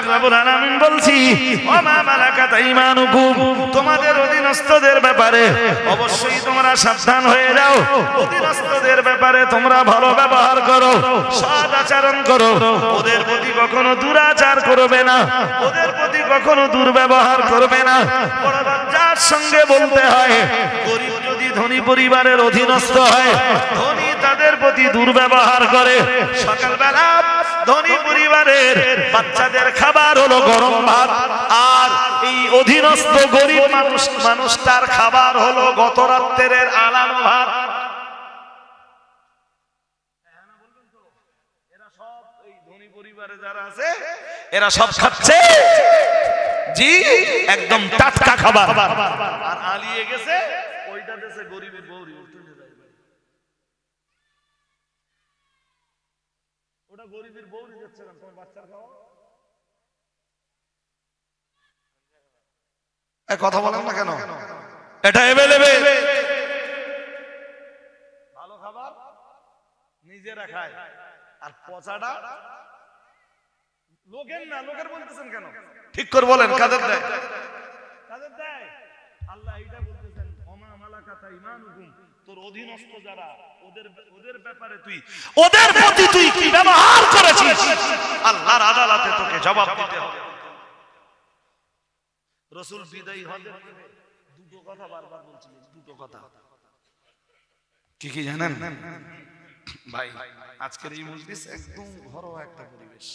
রব্বুল আলামিন বলছি ওয়া মা মালাকাত আইমানুকুম, তোমাদের অধীনস্থদের ব্যাপারে অবশ্যই তোমরা সাবধান হয়ে যাও। অধীনস্থদের ব্যাপারে তোমরা ভালো ব্যবহার করো, সৎ আচরণ করো, ওদের প্রতি কখনো দুরাচার করবে না, ওদের প্রতি কখনো দুর্ব্যবহার করবে না। বড় লজ্জার সঙ্গে বলতে হয়, গরিব যদি ধনী পরিবারের অধীনস্থ হয়, ধনী তাদের প্রতি দুর্ব্যবহার করে। সকালবেলা ধনী পরিবারের বাচ্চাদের খাবার হলো গরম ভাত, আর এই অধীনস্থ গরিব মানুষটার খাবার হলো গত রাত্রের আলানো ভাত। এরা সব এই ধনী পরিবারে যারা আছে এরা সব খাচ্ছে জি একদম টাটকা খাবার, আর আলিয়ে গেছে ওইটা দেশে গরিবের বউরি ওটা গরিবের বউরি যাচ্ছে না, তোমার বাচ্চার খাওয়া। কথা বলেন না কেন? এটা এভেলেবেল ভালো খাবার নিজেরা খায়, আর পচাটা লোকের না। লোকের বলতেছেন কেন? ঠিক করে বলেন, কাদের দেয়? কাদের দেয়? আল্লাহ এইটা বলতেছেন ওমা মালাকাত আইমানুকুম, তোর অধীনস্থ যারা ওদের ব্যাপারে তুই ওদের প্রতি তুই কি ব্যবহার করেছিস আল্লাহর আদালতে তোকে জবাব দিতে হবে। রাসূল বিদায়ী হজের দুটো কথা বারবার বলছিলেন, দুটো কথা। কি কি জানেন ভাই? আজকের এই মজলিস একদম ঘরোয়া একটা পরিবেশ।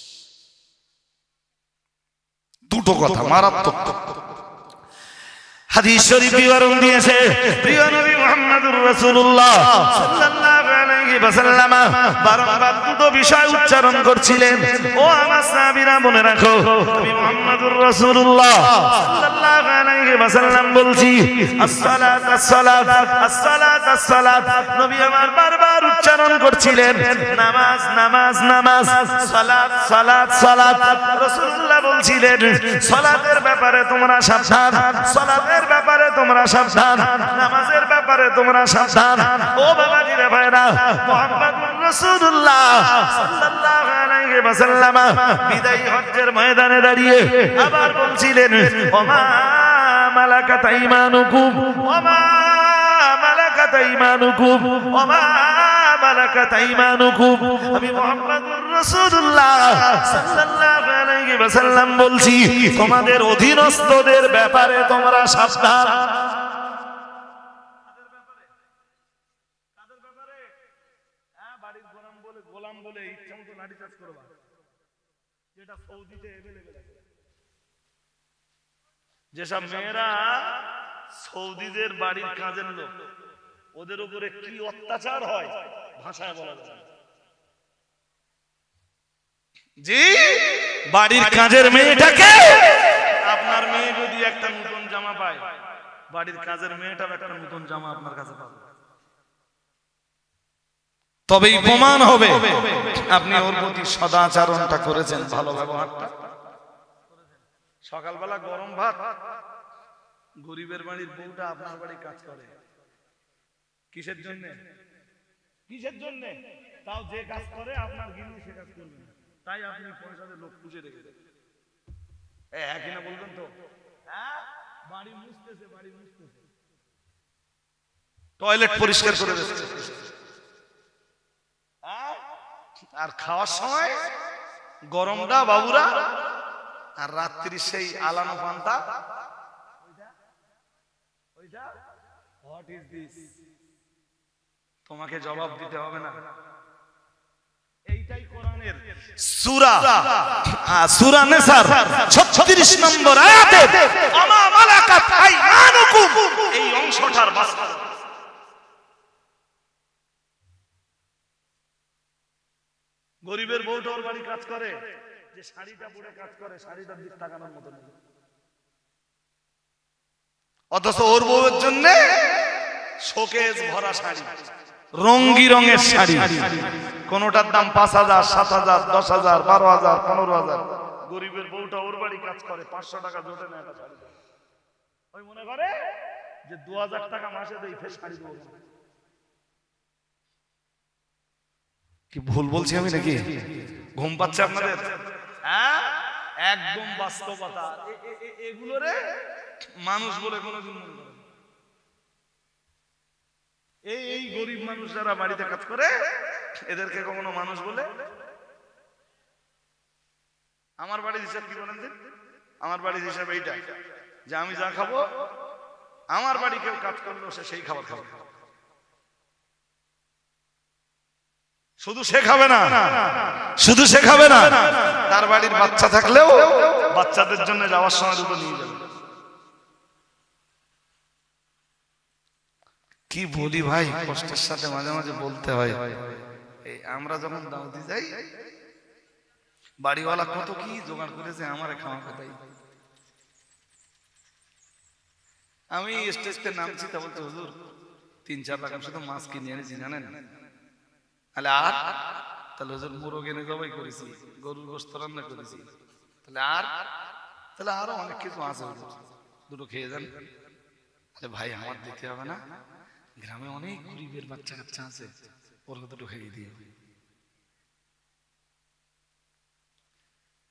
দুটো কথা মারাত্মক হাদিস শরীফ বিবরণ দিয়েছে প্রিয় নবী মুহাম্মদুর রাসূলুল্লাহ সাল্লাল্লাহু আলাইহি ওয়াসাল্লাম বারবার দুটো বিষয় উচ্চারণ করছিলেন। ও আমার সাহাবীরা মনে রাখো, নবী মুহাম্মদুর রাসূলুল্লাহ সাল্লাল্লাহু আলাইহি ওয়াসাল্লাম বলছি আসসালাত আসসালাত আসসালাত আসসালাত। নবী আমার বারবার উচ্চারণ করছিলেন নামাজ নামাজ নামাজ, সালাত সালাত সালাত। রাসূলুল্লাহ বলছিলেন সালাতের ব্যাপারে তোমরা সাবধান, সালাতের ব্যাপারে তোমরা সাবধান, নামাজের ব্যাপারে তোমরা সাবধান। ও বাবাজি রে ভাইরা, মুহাম্মদুর রাসূলুল্লাহ সাল্লাল্লাহু আলাইহি ওয়াসাল্লাম বিদায়ী হজ্জের ময়দানে দাঁড়িয়ে আবার বলছিলেন ওমা মালাকাত আইমানুকুম, ওমা মালাকাত আইমানুকুম, ওমা মালাকাত আইমানুকুম। আমি মুহাম্মদুর রাসূলুল্লাহ সাল্লাল্লাহু আলাইহি ওয়াসাল্লাম বলছি তোমাদের অধীনস্থদের ব্যাপারে তোমরা সাবধান। কাদের ব্যাপারে? কাদের ব্যাপারে? হ্যাঁ, বাড়ির গোলাম বলে ইচ্ছামতো লাঠি চার্জ করবা, যেটা সৌদিতে अवेलेबल আছে। যেসব মেয়েরা সৌদিদের বাড়ির কাজের লোক, ওদের উপরে কি অত্যাচার হয় ভাষায় বলা যায় না। জি, বাড়ির কাজের মেয়েটাকে, আপনার মেয়ে যদি একটা নতুন জামা পায়, বাড়ির কাজের মেয়েটাও একটা নতুন জামা আপনার কাছে পাবে, তবেই প্রমাণ হবে আপনি ওর প্রতি সদাচরণটা করেছেন, ভালো ব্যবহারটা। সকালবেলা গরম ভাত, গরিবের বাড়ির বউটা আপনার বাড়ি কাজ করে কিসের জন্য? কিসের জন্য? তাও যে কাজ করে আপনার গিন্নি সে কাজ করবে না, তাই আপনি পয়সাতে লোক খুঁজে রেখে দেন। হ্যাঁ কিনা বলবেন তো? হ্যাঁ, বাড়ি মুছতেছে, বাড়ি মুছতেছে, টয়লেট পরিষ্কার করে দিচ্ছে, আর খাওয়ার সময় গরমটা বাবুরা, আর রাত্রি সেই আলানো পান্তা। What is this? তোমাকে জবাব দিতে হবে না। এইটাই কোরআনের সূরা সূরা নিসার 36 নম্বর আয়াতে আমা মালাকাত আইমানুকুম, এই অংশটার বাস্তব। গরিবের বউটা ওর বাড়ি কাজ করে, যে শাড়িটা পরে কাজ করে, শাড়িটার দিক তাকানোর মতো নেই, অথচ ওর বউয়ের জন্য শোকেস ভরা শাড়ি, রঙি রঙের শাড়ি, কোনটার দাম 5,000, 7,000, 10,000, 12,000, 15,000। গরিবের বউটা ওর বাড়ি কাজ করে, 500 টাকা জোটে না একটা শাড়ি, ওই মনে করে যে 2,000 টাকা মাসে দেই, ফের শাড়ি দেবো। কি ভুল বলছি আমি নাকি? ঘুম পাচ্ছে আপনাদের? হ্যাঁ, একদম বাস্তবতা। এগুলো রে মানুষ বলে কোনোদিন মনে করে। এই গরিব মানুষ যারা বাড়িতে কাজ করে এদেরকে কখনো মানুষ বলে? আমার বাড়ির হিসাব কি বলেন দিন? আমার বাড়ির হিসাব এইটা যে আমি যা খাবো, আমার বাড়ি কেউ কাজ করলো সে সেই খাবার খাবে। শুধু সে খাবে না, শুধু সে খাবে না, তার বাড়ির বাচ্চা থাকলেও বাচ্চাদের জন্য যাওয়ার সময় দুটো নিয়ে যাবে। কি বলি ভাই, কষ্টের সাথে মাঝে মাঝে বলতে হয়। এই আমরা যখন দাওয়াতে যাই, বাড়িওয়ালা কত কি জোগাড় করেছে আমারে খাওয়া কথাই। আমি স্টেজতে নামছি, তা বলতে হুজুর 3-4 লাখ শুধু মাছ কিনে এনেছি জানেন। তাহলে আর তাহলে হুজুর মুরগ এনে জবাই করেছি, গরুর গোশত রান্না করেছি, তাহলে আরো অনেক কিছু আছে, দুটো খেয়ে যান। আরে ভাই আমার দিতে হবে না, গ্রামে অনেক গরিবের বাচ্চা কাচ্চা আছে, ওরা দুটো খেয়ে দিয়ে।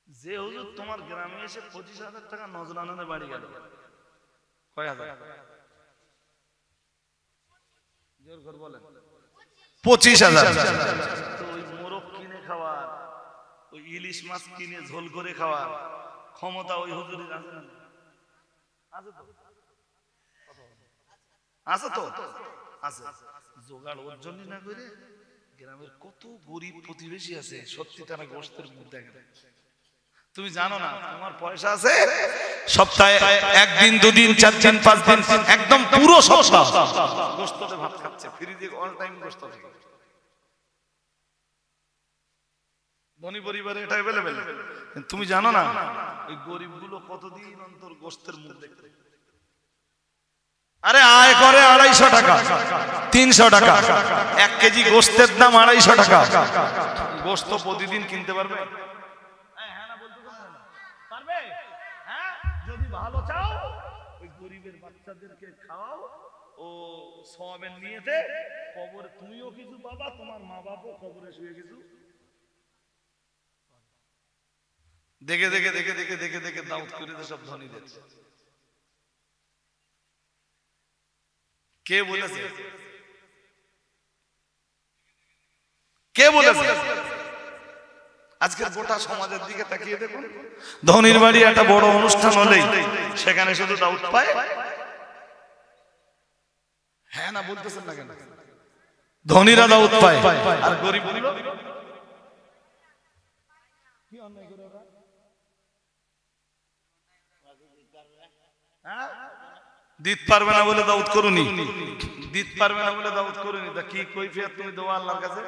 যে হুজুর তোমার গ্রামে এসে 25,000 টাকা নজরানাদের বাড়ি গেল, কয় হাজার? জোর করে বলেন। 25,000। তো ওই মোরগ কিনে খাওয়ার, ওই ইলিশ মাছ কিনে ঝোল করে খাওয়ার ক্ষমতা ওই হুজুরের আছে না? আছে তো, আছে। জোগাড় ওর জন্য না করে গ্রামের কত গরিব প্রতিবেশী আছে, সত্যি তারা গোশতের মুখ দেখে। তুমি জানো না, তোমার পয়সা আছে, সপ্তাহে 1 দিন 2 দিন 4 দিন 5 দিন একদম পুরো সপ্তাহ গোশতে ভাত খাচ্ছে, ফ্রিজে অল টাইম গোশত থাকে। ধনী পরিবারে এটা अवेलेबल। তুমি জানো না এই গরিবগুলো কতদিন অন্তর গোশতের মুখ দেখতে। আরে আয় করে 250 টাকা 300 টাকা, 1 কেজি গোশতের দাম 250 টাকা। গোশত প্রতিদিন কিনতে পারবে? যদি ভালো চাও ওই গরিবের বাচ্চাদেরকে খাওয়াও, ও সওয়াবের নিয়েতে কবরে তুমিও কিছু পাবা, তোমার মা বাবাও কবরে শুয়ে কিছু। দেখে দেখে দেখে দেখে দেখে দেখে দাউদ করে দে সব ধনীদের। কে বলেছে? কে বলেছে? আজকের গোটা সমাজের দিকে তাকিয়ে দেখুন, ধনীর বাড়ি একটা বড় অনুষ্ঠান হলেই সেখানে শুধু দাউদ পায়। হ্যাঁ না বলতেছেন না কেন? ধনীরা দাউদ পায় আর গরিব কি অন্যায় করে ওরা? দিতে পারবে না বলে দাউদ করুনি, দিতে পারবে না বলে দাউদ করুনি, তা কি কৈফিয়ত তুমি দেবো আল্লাহর কাছে?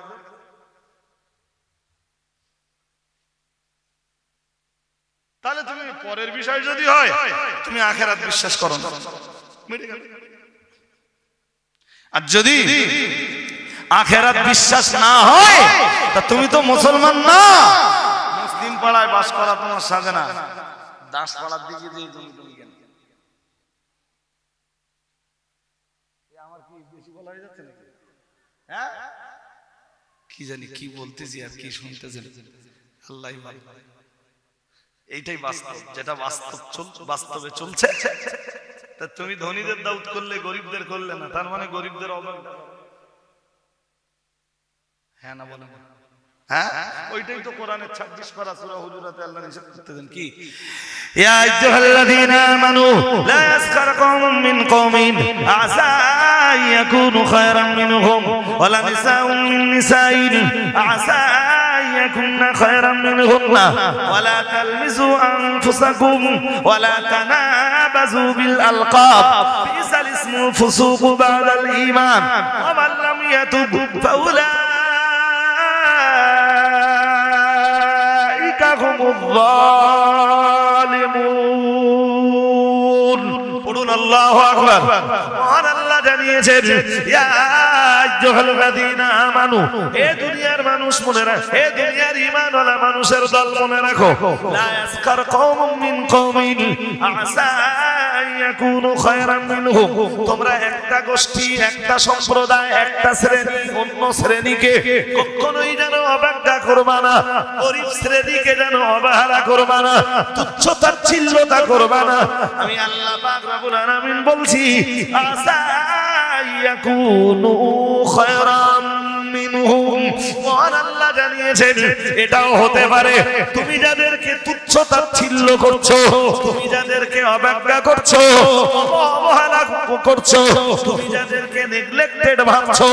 তাহলে তুমি পরের বিষয় যদি হয় তুমি আখিরাত বিশ্বাস করো না, আর যদি আখিরাত বিশ্বাস না হয় তা তুমি তো মুসলমান না। মুসলিম পাড়ায় বাস করা তোমার সাজে না, দাস পাড়ার দিকে দিয়ে তুমি কেন? আমার কি বেশি বলা হয়ে যাচ্ছে নাকি? হ্যাঁ কি জানি কি বলতেছি আর কি শুনতেছেন, আল্লাহই ভালো। এইটাই বাস্তব, যেটা বাস্তবে চলছে। তা তুমি ধনীদের দাউদ করলে, গরিবদের করলে না, তার মানে গরিবদের অভাব। হ্যাঁ না বলেন? হ্যাঁ ওইটাই তো কোরআনের 26 পারা সূরা হুজুরাতে আল্লাহ নিষেধ করতেছেন কি? ইয়া আইয়ুহাল্লাযীনা আমানু লা ইয়াসখার কওমুম মিন কওমিন আসা ইয়াকুনু খায়রাম মিনহুম ওয়া লা নিসাউম মিন নিসাইন আসা ইয়াকুননা খায়রাম মিনহুন্না ওয়া লা তালমিজু আনফুসাকুম ওয়া লা তানাবাযু বিল আলকাব বিসাল ইসমুল ফুসুকু বাদাল ঈমান ওয়া মান লাম ইয়াতুব ফাউলা পড়ুন আল্লাহু আকবার। মহান আল্লাহ জানিয়েছেন ইয়া আইয়ুহাল্লাযীনা আমানু, হে দুনিয়ার মানুষ মনে রাখো, হে দুনিয়ার ঈমানওয়ালা মানুষের দল মনে রাখো, লা ইয়াসখার কওমুম মিন কওমিন আসা ইয়াকুনু খায়রাম মিনহুম, তোমরা একটা গোষ্ঠী, একটা সম্প্রদায়, একটা শ্রেণী অন্য শ্রেণীকে কখনোই যেন অবজ্ঞা করবা না, গরীব শ্রেণীকে যেন অবহেলা করবা না, তুচ্ছ তাচ্ছিল্যতা করবা না। আমি আল্লাহ পাক রব্বুল আলামিন বলছি আসা ইয়াকুনু খায়রাম মিনহুম, মহান আল্লাহ জানিয়েছেন এটাও হতে পারে তুমি যাদেরকে তুচ্ছ তাচ্ছিল্য করছো, তুমি যাদেরকে অবজ্ঞা করছো, অবহেলা করছো, তুমি যাদেরকে নেগলেক্টেড ভাবছো,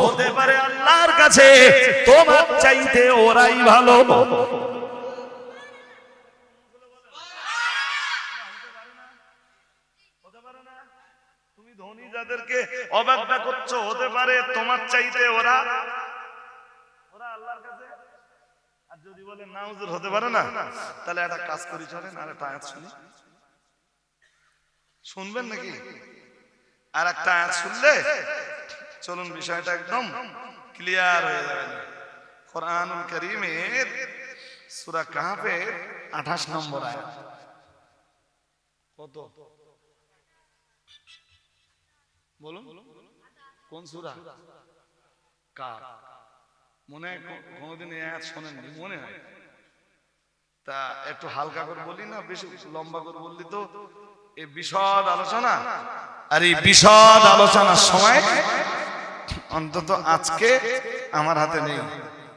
হতে পারে আল্লাহর কাছে তোমার চাইতে ওরাই ভালো। তুমি ধনী যাদেরকে অবজ্ঞা করছো, হতে পারে তোমার চাইতে ওরা আল্লাহর কাছে। আর যদি বলে না হুজুর হতে পারে না, তাহলে একটা কাজ করি, চলেন আর একটা আয়াত শুনি। শুনবেন নাকি? আর একটা আয়াত শুনলে চলুন বিষয়টা একদম ক্লিয়ার হয়ে যাবে। কোরআনুল কারীমের সূরা কাহফের 28 নম্বর আয়াত। কত বলুন? কোন সূরা? কাহফ। মনে হয় কোনদিন এই আয়াত শোনেননি? মনে হয়। তা একটু হালকা করে বলি না, বেশি লম্বা করে বললি তো এই বিশদ আলোচনা, আর এই বিশদ আলোচনার সময় অন্তত আজকে আমার হাতে নেই,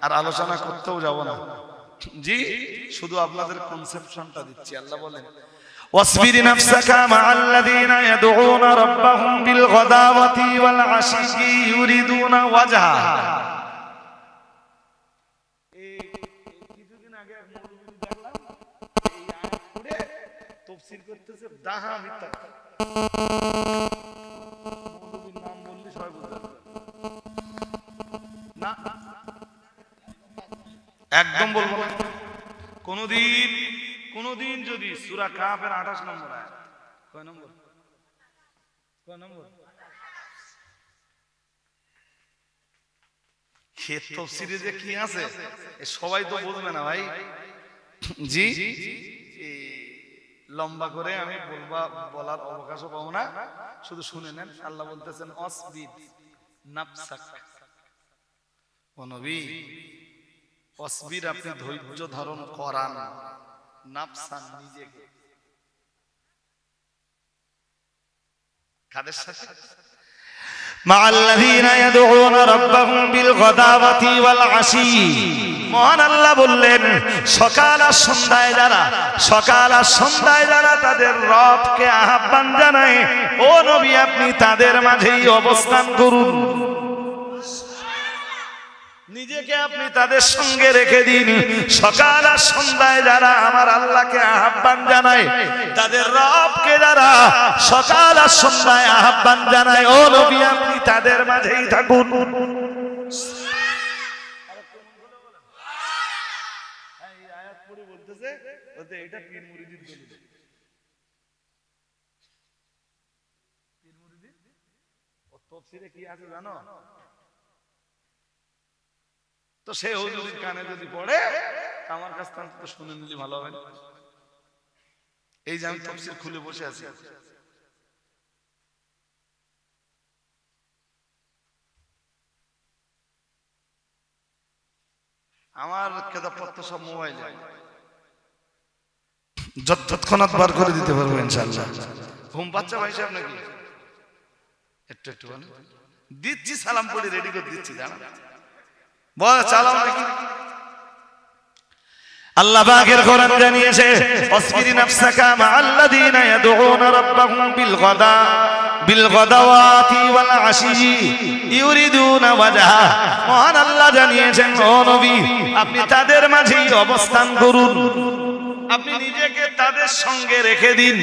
আর আলোচনা করতেও যাব না। জি, শুধু আপনাদের কনসেপশনটা দিচ্ছি। আল্লাহ বলেন ওয়াসবির নাফসাকা মা'আল্লাযীনা ইয়াদউনা রাব্বাহুম বিল গাদাওয়াতি ওয়াল আশি ইউরিদুনা ওয়াজহা। কিছুদিন আগে এক মৌলবী দেখলাম এই আয়াত পড়ে তাফসীর করতেছে দাহা মিথ্যা। মৌলবীর নাম বললে সবাই বুঝতে পারবে না, একদম বলবো না। কোনদিন যদি সূরা কাহফের 28 নম্বর আয়াত, কয় নম্বর? ক্ষেত তাফসীরে যে কি আছে সবাই তো বুঝবে না ভাই। জি, লম্বা করে আমি বলার অবকাশও পাবো না, শুধু শুনে নেন। আল্লাহ বলতেছেন অসবির নাফসাক, ও নবী অসবির, আপনি ধৈর্য ধারণ করান, নাফসান নিজেকে। কাদের সাথে? মা'আল্লাযীনা ইয়াদউনা রাব্বাহুম বিল গাদাওয়াতি ওয়াল আশি। মহান আল্লাহ বললেন সকাল আর সন্ধ্যায় যারা তাদের রবকে আহ্বান জানায়, ও নবী আপনি তাদের মাঝেই অবস্থান করুন, নিজেকে আপনি তাদের সঙ্গে রেখে দিন। সকাল আর সন্ধ্যায় যারা আমার আল্লাহকে আহ্বান জানায়, তাদের রবকে যারা সকাল আর সন্ধ্যায় আহ্বান জানায়, ও নবী আপনি তাদের মাঝেই থাকুন। এই আয়াত পড়ে বলতেছে এটা পীর মুরিদের দলিল। পীর মুরিদ ও তাফসীরে কি আছে জানো? তো সে হুজুরের কানে যদি পড়ে আমার কাছ থেকে তো শুনে নিলে ভালো হবে। এই যে আমি তাফসীর খুলে বসে আছি, আমার কিতাবপত্র সব মোবাইলে, যতক্ষণাৎ বার করে দিতে পারবো ইনশাআল্লাহ। ঘুম পাচ্ছে ভাই সাহেব নাকি? একটু দিচ্ছি, সালাম পড়ে রেডি করে দিচ্ছি, জানা বল চালাও নাকি? আল্লাহ পাকের কোরআন জানিয়েছে ওয়াসবির নাফসাকা মা'আল্লাযীনা ইয়াদউনা রাব্বাহুম বিল গাদাওয়াতি ওয়াল আশি ইউরিদুনা ওয়াজহা। মহান আল্লাহ জানিয়েছেন ও নবী আপনি তাদের মাঝেই অবস্থান করুন, আপনি নিজেকে তাদের সঙ্গে রেখে দিন।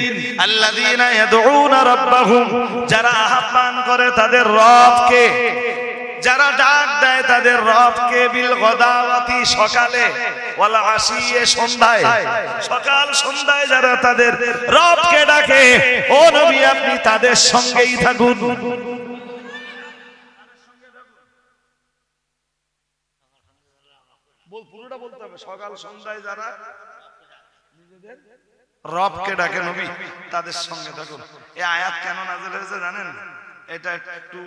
আল্লাযীনা ইয়াদউনা রাব্বাহুম, যারা আহ্বান করে তাদের রবকে, যারা ডাক দেয় তাদের রবকে, বিল গাদাওয়াতি সকালে, ওয়াল আশি সন্ধ্যায়, সকাল সন্ধ্যায় যারা তাদের রবকে ডাকে, ও নবী আপনি তাদের সঙ্গেই থাকুন। পুরোটা বলতে হবে, সকাল সন্ধ্যায় যারা নিজেদের রবকে ডাকে নবী, তাদের সঙ্গে থাকুন। এই আয়াত কেন নাযিল হয়েছে জানেন? এটা একটু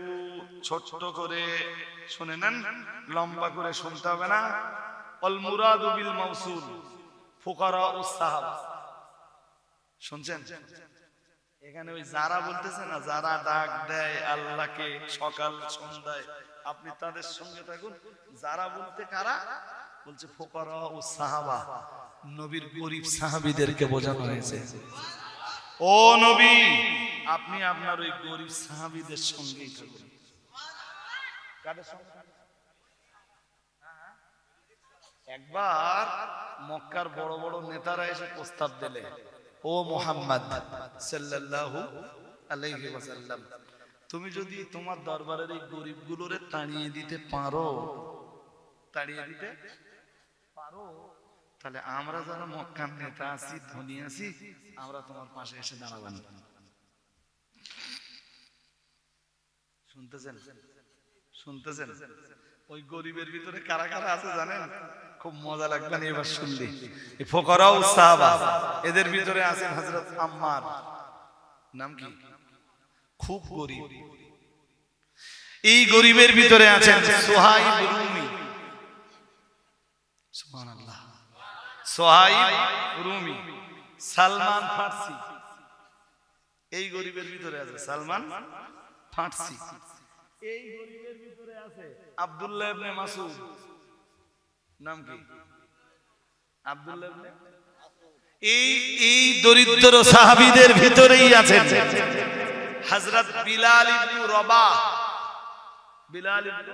ছোট করে শুনে নেন, লম্বা করে শুনতে হবে না। আল মুরাদু বিল মাউসুল ফুকারা ও সাহাবা। শুনছেন? এখানে ওই যারা বলতেছে না, যারা ডাক দেয় আল্লাহকে সকাল সন্ধ্যায়, আপনি তাদের সঙ্গে থাকুন। যারা বলতে কারা? বলছে ফুকারা ও সাহাবা, নবীর গরিব সাহাবীদেরকে বোঝানো হয়েছে। ও নবী, আপনি আপনার ওই গরিব সাহাবীদের সঙ্গেই থাকুন। কাদের সঙ্গে? একবার মক্কার বড় বড় নেতারা এসে প্রস্তাব দিলে, ও মুহাম্মদ সাল্লাল্লাহু আলাইহি ওয়াসাল্লাম, তুমি যদি তোমার দরবারের এই গরিবগুলোরে তাড়িয়ে দিতে পারো, তাহলে আমরা যারা মক্কার নেতা আছি, ধনী আছি, আমরা তোমার পাশে এসে দাঁড়াবেন। শুনতেছেন? শুনতেছেন? ওই গরিবের ভিতরে কারা কারা আছে জানেন? খুব মজা লাগবে না এবার শুনলে। এই ফুকারা ও সাহাবা, এদের ভিতরে আছেন হযরত আম্মার, নাম কি? খুব গরিব। এই গরিবের ভিতরে আছেন সুহাইব রুমি। সুবহানাল্লাহ। সুহাইব রুমি, সালমান ফার্সি, এই গরিবের ভিতরে আছে সালমান ফার্সি। এই গরিবের ভিতরে আছে আব্দুল্লাহ ইবনে মাসউদ, নাম কি? আব্দুল্লাহ ইবনে। এই দরিদ্র সাহাবীদের ভিতরেই আছেন হযরত বিলাল ইবনে রবাহ। বিলাল ইবনে,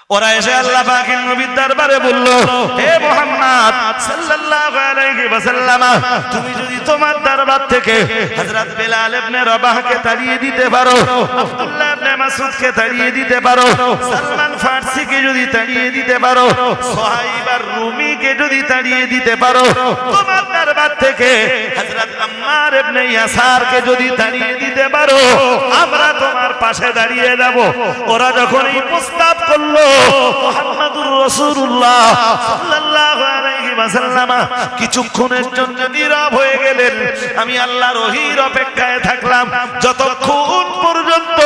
ওরা এসে আল্লাহ পাকের নবীর দরবারে বলল, হে মুহাম্মদ সাল্লাল্লাহু আলাইহি ওয়াসাল্লাম, তুমি যদি তোমার দরবার থেকে হযরত বিলাল ইবনে রবাহকে তাড়িয়ে দিতে পারো, আব্দুল্লাহ ইবনে মাসউদকে তাড়িয়ে দিতে পারো, সালমান ফার্সিকে যদি তাড়িয়ে দিতে পারো, সুহাইব আর রুমিকে যদি তাড়িয়ে দিতে পারো, তোমার দরবার থেকে হযরত আম্মার ইবনে ইয়াসারকে যদি তাড়িয়ে দিতে পারো, আমরা তোমার পাশে দাঁড়িয়ে যাব। ওরা যখন এই প্রস্তাব করলো, মুহাম্মাদুর রাসূলুল্লাহ সাল্লাল্লাহু আলাইহি ওয়াসাল্লাম কিছুক্ষণের জন্য নীরব হয়ে গেলেন। আমি আল্লাহর ওহীর অপেক্ষায় থাকলাম, যতক্ষণ পর্যন্ত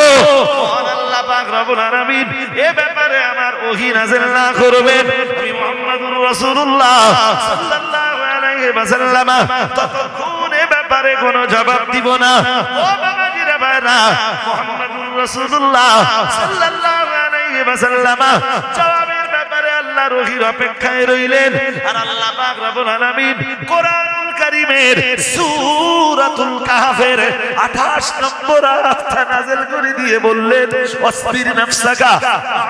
মহান আল্লাহ পাক রব্বুল আলামিন এই ব্যাপারে আমার ওহী নাযিল না করবেন। আমি মুহাম্মাদুর রাসূলুল্লাহ সাল্লাল্লাহু আলাইহি ওয়াসাল্লাম ততক্ষণ এই ব্যাপারে কোনো জবাব দিব না। ও বাবাজিরা ভাইরা, মুহাম্মাদুর রাসূলুল্লাহ সাল্লাল্লাহু আলাইহি ওয়াসাল্লাম জবাবের ব্যাপারে আল্লাহর ওহীর অপেক্ষায় রইলেন। আর আল্লাহ পাক রব্বুল আলামিন কোরআনুল কারীমের সূরাতুল কাহফের 28 নম্বর আয়াতটা নাযিল করে দিয়ে বললেন, ওয়াসবির নাফসাকা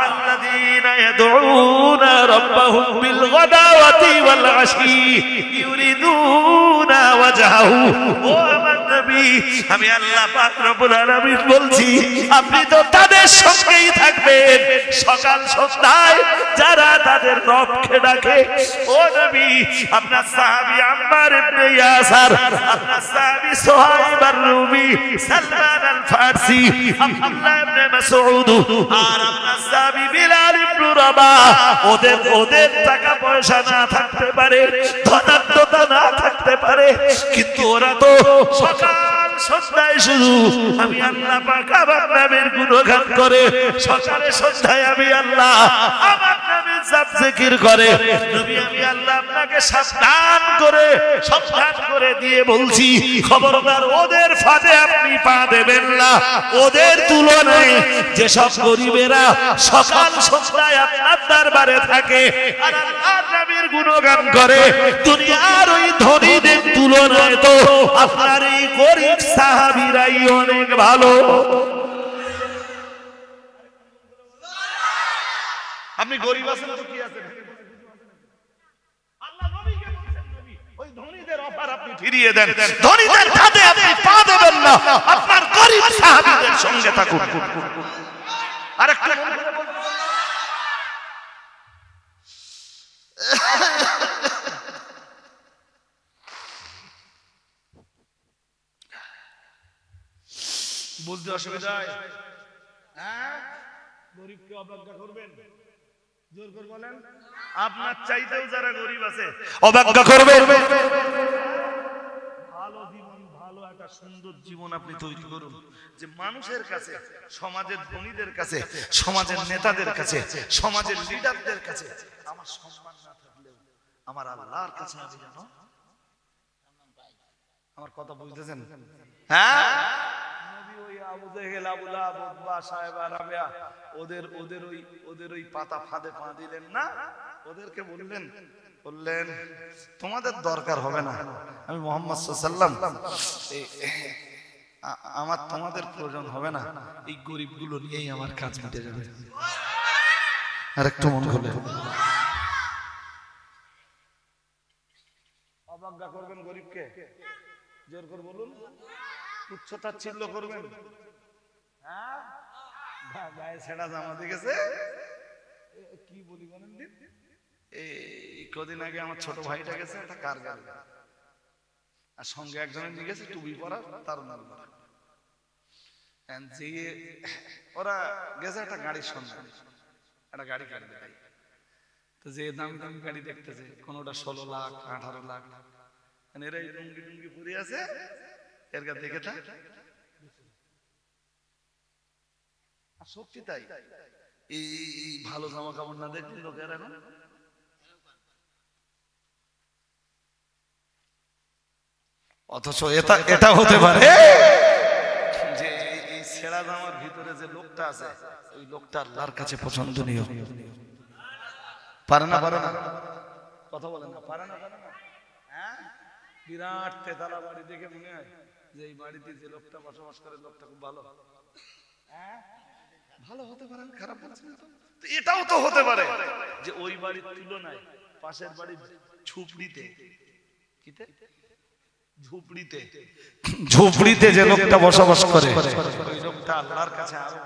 আল্লাযীনা ইয়াদউনা রাব্বাহুম বিল গাদাওয়াতি ওয়াল আশি ইউরিদুনা ওয়াজহাহু। ও আমার নবী, আমি আল্লাহ পাক রব্বুল আলামিন বলছি, আপনি তো তাদের সঙ্গেই থাকবেন সকাল সন্ধ্যায় যারা তাদের রবকে ডাকে। ও নবী, আপনার সাহাবী আম্মার ইবনে ইয়াসার, আপনার সাহাবী সুহাইব আর রুমি, সালমান আল ফারসি, আব্দুল্লাহ ইবনে মাসউদ আর আপনার সাহাবী বিলাল ইবনে রবাহ, ওদের টাকা পয়সা না থাকতে পারে, ধনাত্মতা না থাকতে পারে, কিন্তু ওরা তো সকাল সন্ধ্যায় শুধু আমি আল্লাহ পাক আমার নামের গুণগান করে, সকালে সন্ধ্যায় আমি আল্লাহ আমার নামের জাপ জিকির করে। নবী, আমি আল্লাহ আপনাকে সাবধান করে দিয়ে বলছি, খবরদার ওদের ফাঁদে আপনি পা দেবেন না। ওদের তুলনায় যেসব গরিবেরা সকাল সন্ধ্যায় আপনার দরবারে থাকে আর আল্লাহর নামের গুণগান করে, দুনিয়ার ওই ধনীদের তুলনায় তো আপনার এই গরিব সাহাবীরাই অনেক ভালো। আপনি গরিব আছেন তো কি আছেন? আল্লাহ নবীকে বলেন, নবী ওই ধনীদের অফার আপনি ফিরিয়ে দেন, ধনীদের ফাঁদে আপনি পা দেবেন না, আপনার গরিব সাহাবীদের সঙ্গে থাকুন। আরেকটা বুঝতে অসুবিধা হয়? হ্যাঁ, গরিবকে অবজ্ঞা করবেন? জোর করে বলেন, আপনার চাইতেও যারা গরিব আছে অবজ্ঞা করবে? একটা সুন্দর জীবন আপনি তৈরি করুন, যে মানুষের কাছে, সমাজের ধনীদের কাছে, সমাজের নেতাদের কাছে, সমাজের লিডারদের কাছে আমার সম্মান না থাকলেও আমার আল্লাহর কাছে আমি জানো। আমার কথা বুঝতেছেন? হ্যাঁ, নবী ওই আবু জেহেল, আবু লাহাব, উতবা, সায়বা, রাবিয়া ওদের ওই পাতা ফাঁদে পা দিলেন না, ওদেরকে বললেন তোমাদের দরকার হবে না, আমি মুহাম্মদ সাল্লাল্লাহু আলাইহি ওয়াসাল্লাম, আমার তোমাদের প্রয়োজন হবে না, এই গরিবগুলো নিয়েই আমার কাজ মিটে যাবে। আর একটু মন খুলে অবজ্ঞা করবেন গরিবকে, জোর করে বলুন, তুচ্ছ-তাচ্ছিল্য করবেন, হ্যাঁ, গায়ে ছেঁড়া জামা দেখেছে, কি বলি বলেন দিন। এই কদিন আগে আমার ছোট ভাইটা গেছে একটা কার গাড়ি, আর সঙ্গে একজনের নিয়ে গেছে টুপি পরা, তার নাম ওরা গেছে একটা গাড়ির সঙ্গে, একটা গাড়ি কাটবে, তো যে দামি দামি গাড়ি দেখতেছে, কোনটা 16 লাখ 18 লাখ, এরা লুঙ্গি টুঙ্গি পরে আছে, এর কাছে দেখে থাক, সত্যি তাই, এই ভালো জামা কাপড় না দেখলে লোকের এখন অথচ এটা হতে পারে যে এই ছেঁড়া জামার ভিতরে যে লোকটা আছে, ওই লোকটা আল্লাহর কাছে পছন্দনীয়। পারে না কথা বলেন না, পারে না, হ্যাঁ, বিরাট তেতালা বাড়ি দেখে মনে হয় যে এই বাড়িতে যে লোকটা বসবাস করে লোকটা খুব ভালো, হ্যাঁ, ভালো হতে পারে, খারাপ বলছি না তো। এটাও তো হতে পারে যে ওই বাড়ির তুলনায় পাশের বাড়ির ঝুপড়িতে যে লোকটা বসবাস করে, ওই লোকটা আল্লাহর কাছে আরো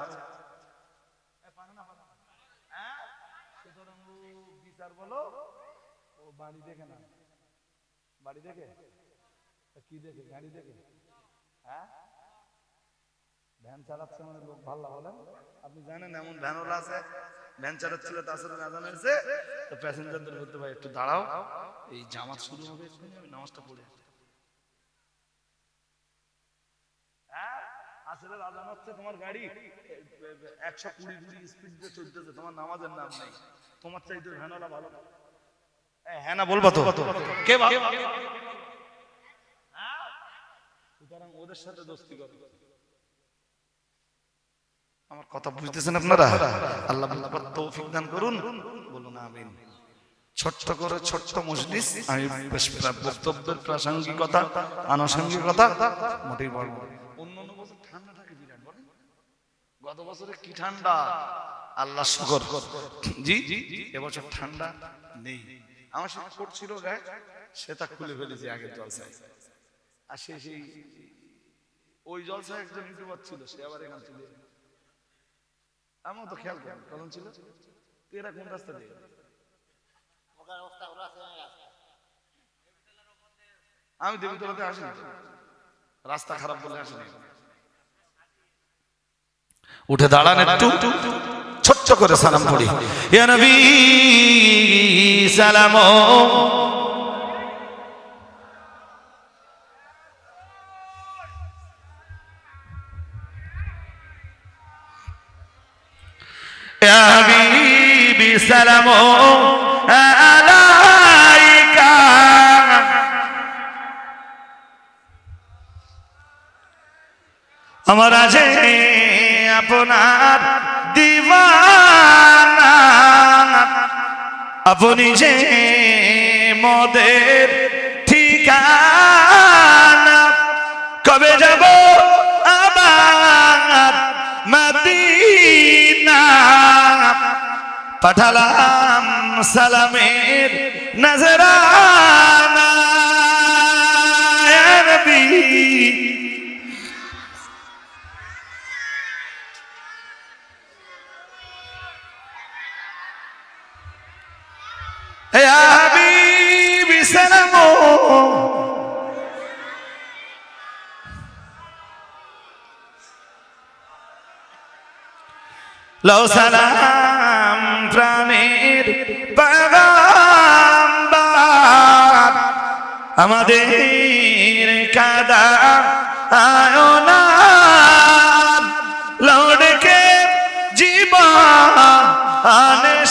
বিচার বলো। ও বাড়ি দেখে না, বাড়ি দেখে কি দেখে, গাড়ি দেখে, হ্যাঁ, ভ্যান চালাচ্ছে মানে লোক ভালো বলেন। আপনি জানেন এমন ভ্যানওয়ালা আছে, ভ্যান চালাচ্ছিল, তাছাড়া আজান হয়েছে, তো প্যাসেঞ্জারদের বলতে ভাই একটু দাঁড়াও, এই জামাত শুরু হবে, আমি নামাজটা পড়ে আসলে আজান হচ্ছে, তোমার গাড়ি 120 স্পিড দিয়ে চলতেছে, তোমার নামাজের নাম নেই, তোমার চাইতে ভ্যানওয়ালা ভালো, হ্যাঁ না বলবো তো, কে ভালো, সুতরাং ওদের সাথে দোস্তি করবে। আমার কথা বুঝতেছেন আপনারা? আল্লাহ তৌফিক দান করুন, বলুন আমিন। ছোট্ট করে ছোট্ট মজলিস, আমি বক্তব্যের প্রাসঙ্গিকতা আনুষঙ্গিকতা মোটেই বড়। অন্যান্য বছর ঠান্ডা থাকে বিরাট, বলেন গত বছরে কি ঠান্ডা, আল্লাহ শুকর। জি এবছর ঠান্ডা নেই। আমার সাথে কোট ছিল গায়ে, সেটা খুলে ফেলেছি আগের জলসায়, আর সেই ওই জলসায় একজন ইউটিউবার ছিল, সে আবার এখান চলে, আমার তো খেয়াল করেন কখন ছিল, এরা কোন রাস্তা দিয়ে, আমি দেবীতলাতে আসিনি, রাস্তা খারাপ বলে আসিনি। উঠে দাঁড়ান, একটু ছোট্ট করে সালাম পড়ি, ইয়া নবী সালাম, ইয়া হাবিবি সালাম আলাইকা, আমার আছে আপনার দিওয়ানা, আপনি যে মোদের ঠিকানা, কবে যাব আবার মদিনা, পাঠালাম সালামের নজরানা, ইয়া নবী ইয়া হাবিবি সালাম, লাও সালাম প্রাণের পয়গম্বর, আমাদের কাদা आयो ना लौट के जीवन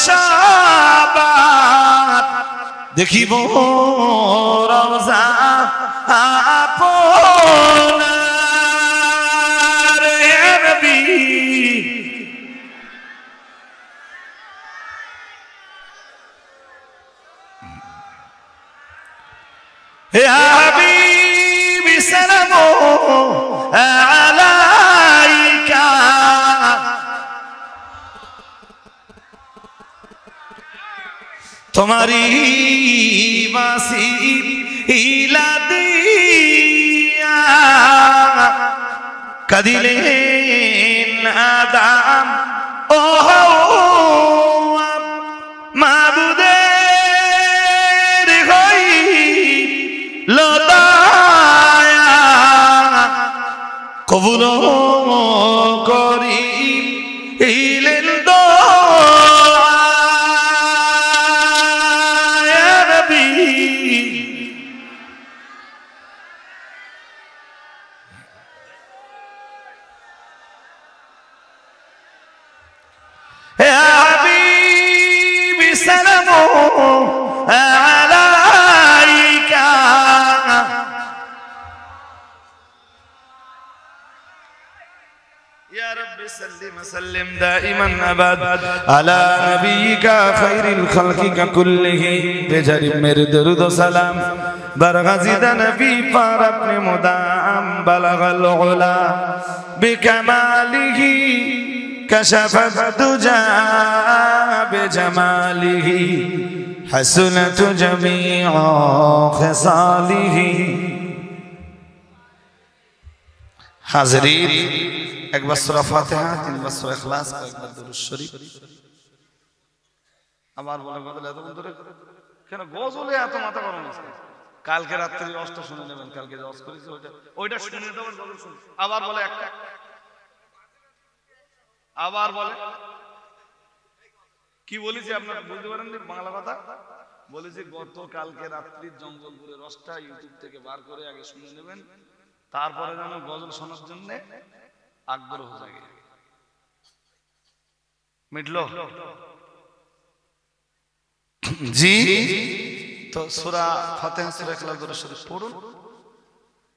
शाबाद देखी वो रोजा आपनार या नबी या हबीबी सलामो अलैका तुम्हारी वासी इला दिया कदिले नादाम ओहो माबुदे होई लदाया कबूलो करी इलेन दो सल्लिम दाइमन अबद अला नबीका खैरिल खल्क़ि कुल्लिहि बेजरी मेरे दरूद व सलाम बरगज़िदा नबी पर अपने मुदाम बलगल उला बिकमालिहि कशफत दुजा बिजमालिहि हसनत जमीअ खसालिहि हाज़रीन एक बार सूरा फातिहा तीन बार सूरा इखलास एक बार दुरूद शरीफ আমার বলে বদলে এত বন্ধুরে কেন গজলে এত মাথা গরম আছে কালকে রাত্রি অষ্ট শুনে নেবেন কালকে যে অস করেছে ওইটা শুনে দেবেন গজল শুনে আবার বলে একটা আবার বলে কি বলেছি আপনারা বুঝতে পারেন না বাংলা কথা বলেছি গত কালকে রাত্রি জঙ্গলপুরের রসটা ইউটিউব থেকে বার করে আগে শুনে নেবেন তারপরে যেন গজল শোনার জন্য आग्रह हो जाएगा मिटलो जी तो सूरा फातिहा सूरा इखलास दुरूद शरीफ पढ़ुन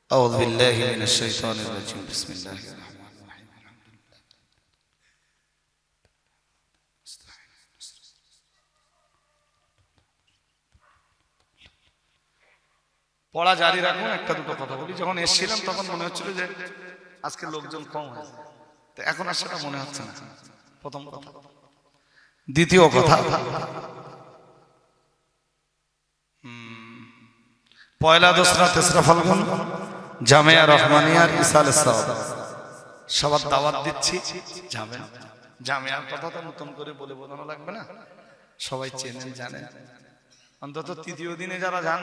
अऊज़ु बिल्लाहि मिनश शैतानिर रजीम बिस्मिल्लाहिर रहमानिर रहीम পড়া জারি রাখুন একটা দুটো কথা বলি যখন এসেছিলাম তখন মনে হচ্ছিল যে আজকে লোকজন কম হয়েছে তো এখন আর সেটা মনে হচ্ছে না প্রথম কথা দ্বিতীয় কথা পয়লা দোসরা তেসরা ফাল্গুন জামিয়া রহমানিয়ার ইসালে সাওয়াব সবার দাওয়াত দিচ্ছি যাবেন জামিয়ার কথা তো নতুন করে বলে বোঝানো লাগবে না সবাই চেনেন জানেন অন্তত তৃতীয় দিনে যারা যান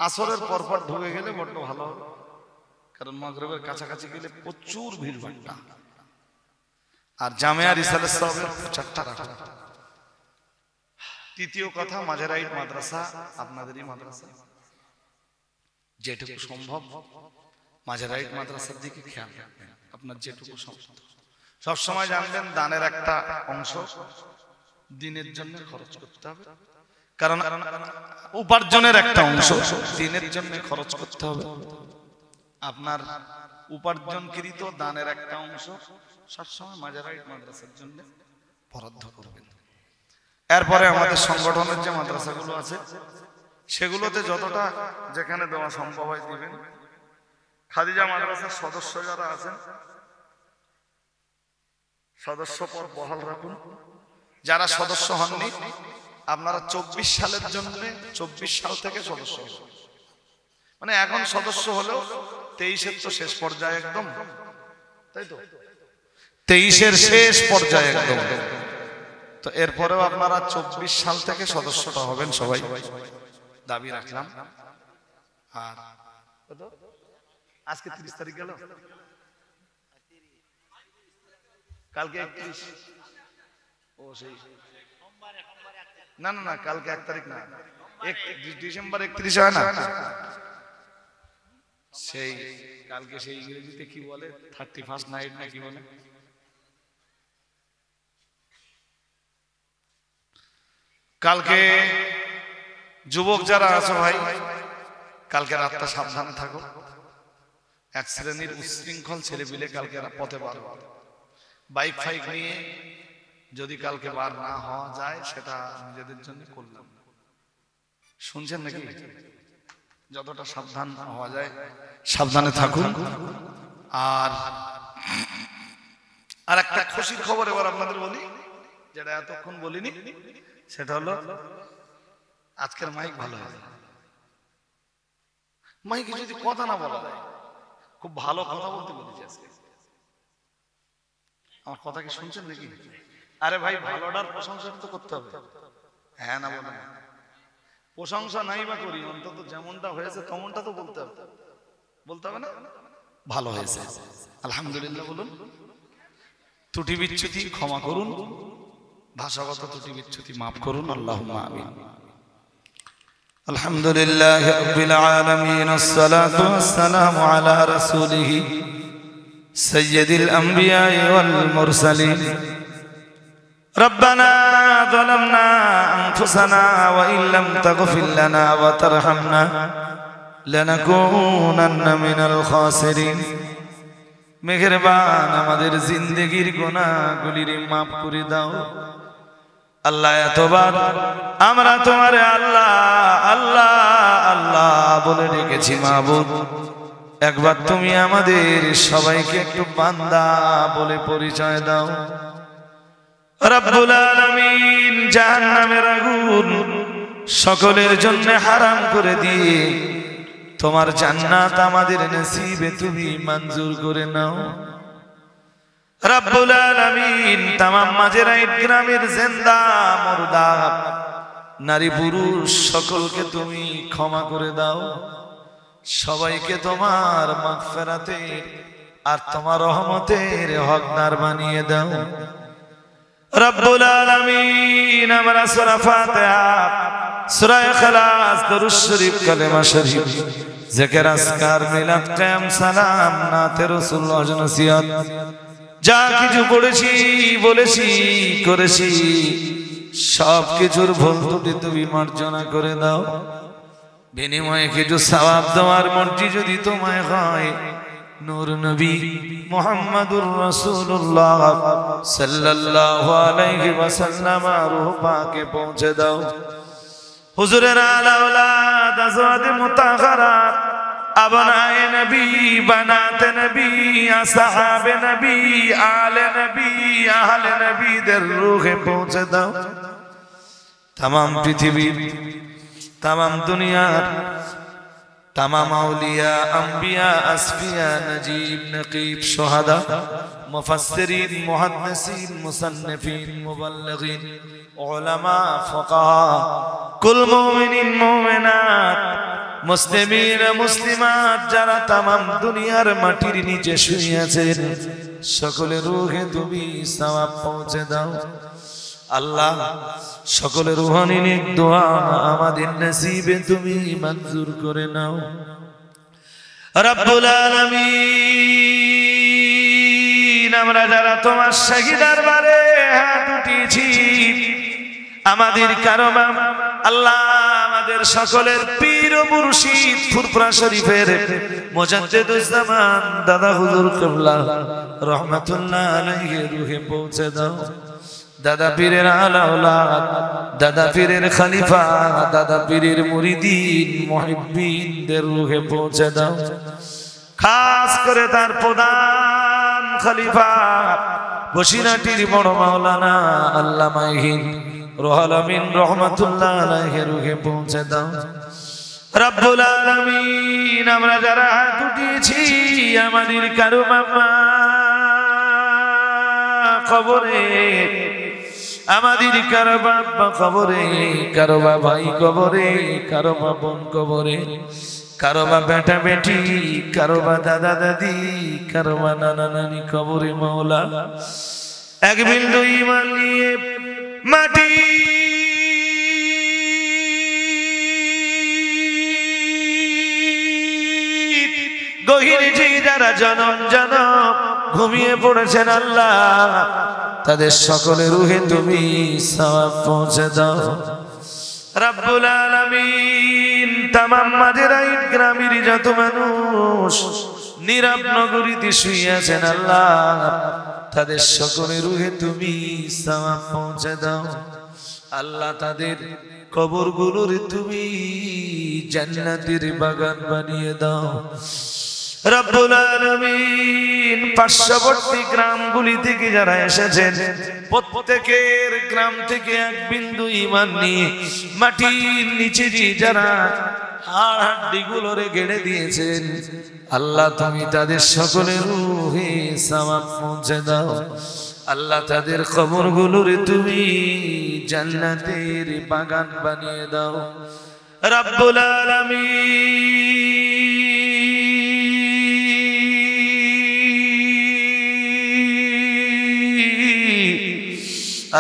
আসরের পরপর ঢুকে গেলে বড্ড ভালো হবে কারণ মাগরিবের কাছাকাছি গেলে প্রচুর ভিড় ভাট্টা আর জামিয়া রিসালাত সাহেবের প্রচারটা রাখুন তৃতীয় কথা মাজারাইট মাদ্রাসা আপনাদেরই মাদ্রাসা যেটুকু সম্ভব মাজারাইট মাদ্রাসার দিকে খেয়াল রাখবেন আপনার যেটুকু সম্ভব সব সময় জানবেন দানের একটা অংশ দিনের জন্য খরচ করতে হবে কারণ উপার্জনের একটা অংশ দিনের জন্য খরচ করতে হবে আপনার উপার্জনকৃত দানের একটা অংশ সবসময় মাজারাইট মাদ্রাসার জন্য বরাদ্দ করবেন এরপরে আমাদের সংগঠনের যে মাদ্রাসাগুলো আছে সেগুলোতে যতটা যেখানে দেওয়া সম্ভব হয় দিবেন খাদিজা মাদ্রাসার সদস্য যারা আছেন সদস্য পদ বহাল রাখুন যারা সদস্য হননি আপনারা 24 সালের জন্য 24 সাল থেকে সদস্য হন মানে এখন সদস্য হলেও 23 এর তো শেষ পর্যায়ে একদম তাই তো 23 এর শেষ পর্যায়ে একদম তো এরপরেও আপনারা 24 সাল থেকে সদস্যটা হবেন সবাই দাবি রাখলাম আর কত আজকে 30 তারিখ গেল কালকে 31 ও সেই না না না কালকে 1 তারিখ না 1 ডিসেম্বর 31 হয় না সেই কালকে সেই ইংরেজিতে কি বলে 31st নাইট না কি বলে, কালকে যুবক যারা আছো ভাই কালকে রাতটা সাবধানে থাকো। এক শ্রেণীর উচ্ছৃঙ্খল ছেলেপিলে কালকে পথে বার হবে, বাইক ফাইক নিয়ে যদি কালকে বার না হওয়া যায় সেটা নিজেদের জন্য করলাম। শুনছেন নাকি? যতটা সাবধান হওয়া যায় সাবধানে থাকুন। আর একটা খুশির খবর এবার আপনাদের বলি, যেটা এতক্ষণ বলিনি, সেটা হলো আজকের মাইক ভালো হয়েছে। মাইকে যদি কথা না বলা যায়, খুব ভালো কথা বলতে বলেছি আজকে। আমার কথা কি শুনছেন নাকি? আরে ভাই ভালোটার প্রশংসা তো করতে হবে, হ্যাঁ না বলেন? প্রশংসা নাই বা করি, অন্তত যেমনটা হয়েছে তেমনটা তো বলতে হবে, বলতে হবে না? ভালো হয়েছে আলহামদুলিল্লাহ বলুন। ত্রুটি বিচ্যুতি ক্ষমা করুন, ভাষাগত ত্রুটি বিচ্যুতি মাফ করুন, আল্লাহুম্মা আমিন। আলহামদুলিল্লাহ রাব্বিল আলামিন, আসসালাতু ওয়াসসালামু আলা রাসূলিহি সাইয়্যিদিল আমবিয়া ওয়াল মুরসালিন। ربنا ظلمنا أنفسنا وإن لم تغفر لنا وترحمنا لنكونن من الخاسرين। মেহেরবান আমাদের জিন্দেগির গুনাহগুলির মাফ করে দাও আল্লাহ। এতবার আমরা তোমারে আল্লাহ আল্লাহ আল্লাহ বলে ডেকেছি মাবুদ, একবার তুমি আমাদের সবাইকে একটু বান্দা বলে পরিচয় দাও। রব্বুল আলামিন জাহান্নামের আগুন সকলের জন্য হারাম করে দিয়ে তোমার জান্নাত আমাদের নসিবে তুমি মঞ্জুর করে নাও। রব্বুল আলামিন তামাম মাঝেরাইট গ্রামের জিন্দা মুর্দা নারী পুরুষ সকলকে তুমি ক্ষমা করে দাও, সবাইকে তোমার মাগফিরাতের আর তোমার রহমতের হকদার বানিয়ে দাও। রব্বুল আলামিন আমরা সূরা ফাতিহা, সূরা ইখলাস, দরুদ শরীফ, কালেমা শরীফ, জিকির, আজকার, মিলাদ, কিয়াম, সালাম, নাতে রাসূল, নসিহত যা কিছু পড়েছি বলেছি করেছি সব কিছুর ভুল ত্রুটি তুমি মার্জনা করে দাও। বিনিময়ে কিছু সওয়াব দেওয়ার মর্জি যদি তোমায় হয়, নূর নবী মুহাম্মদুর রাসূলুল্লাহ সাল্লাল্লাহু আলাইহি ওয়াসাল্লাম রূহ পাকে পৌঁছে দাও। হুজুরের আলা আওলাদ, আজওয়াজ মুতাহহারাত, আবনায়ে নবী, বানাতে নবী, আসহাবে নবী, আলে নবী, আহলে নবীদের রূহে পৌঁছে দাও। तमाम পৃথিবীর, तमाम দুনিয়ার तमाम আউলিয়া, আম্বিয়া, আসফিয়া, নজিব, নকিব, শুহাদা, মুফাসসিরিন, মুহাদ্দিসিন, মুসান্নিফিন, মুবাল্লিগিন, উলামা, ফুকাহা, কুল মুমিনিন, মুমিনাত, মুসলিমিন, মুসলিমাত যারা तमाम দুনিয়ার মাটির নিচে শুয়ে আছেন সকলের রূহে তুমি সওয়াব পৌঁছে দাও। আল্লাহ সকলের রুহানি নেক দোয়া আমাদের নসিবে তুমি মঞ্জুর করে নাও। রব্বুল আলামিন আমরা যারা তোমার শাহী দরবারে হাত উঠিয়েছি, আমাদের কারবা আল্লাহ আমাদের সকলের পীর ও মুর্শিদ ফুরফুরা শরীফের মুজাদ্দিদুজ জামান দাদা হুজুর কিবলা রাহমাতুল্লাহ আলাইহি রূহে পৌঁছে দাও। দাদা পীরের আলা আওলাদ, দাদা পীরের খলিফা, দাদা পীরের মুরিদিন মুহিব্বিনদের রূহে পৌঁছে দাও। খাস করে তার প্রধান খলিফা বসিরহাটের বড় মাওলানা আল্লামা রুহুল আমিন রাহমাতুল্লাহ আলাইহি রূহে পৌঁছে দাও। রব্বুল আলামিন আমরা যারা হাত উঠিয়েছি আমাদের কারো বাবা কবরে, আমাদের কারো বাবা কবরে, কারো বা ভাই কবরে, কারো বা বোন কবরে, কারো বা বেটা বেটি, কারো বা দাদা দাদি, কারো বা নানা নানি কবরে মাওলা এক বিন্দু ঈমান নিয়ে মাটি গহীর যে যারা জনম জনম ঘুমিয়ে পড়েছেন আল্লাহ তাদের সকলের রুহে তুমি সওয়াব পৌঁছে দাও রব্বুল আলামিন। তামাম মাঝেরা ঈদ গ্রামের যত মানুষ নীরব নগরীতে শুয়ে আছেন আল্লাহ তাদের সকলের রুহে তুমি সওয়াব পৌঁছে দাও আল্লাহ তাদের কবরগুলোর তুমি জান্নাতের বাগান বানিয়ে দাও রব্বুল আলামিন। পার্শ্ববর্তী গ্রামগুলি থেকে যারা এসেছেন প্রত্যেকের গ্রাম থেকে এক বিন্দু ঈমান নিয়ে মাটির নিচে যারা হাড় হাড্ডিগুলোরে গেড়ে দিয়েছেন আল্লাহ তুমি তাদের সকলের রূহে সওয়াব পৌঁছে দাও আল্লাহ তাদের কবরগুলোরে তুমি জান্নাতের বাগান বানিয়ে দাও রব্বুল আলামিন।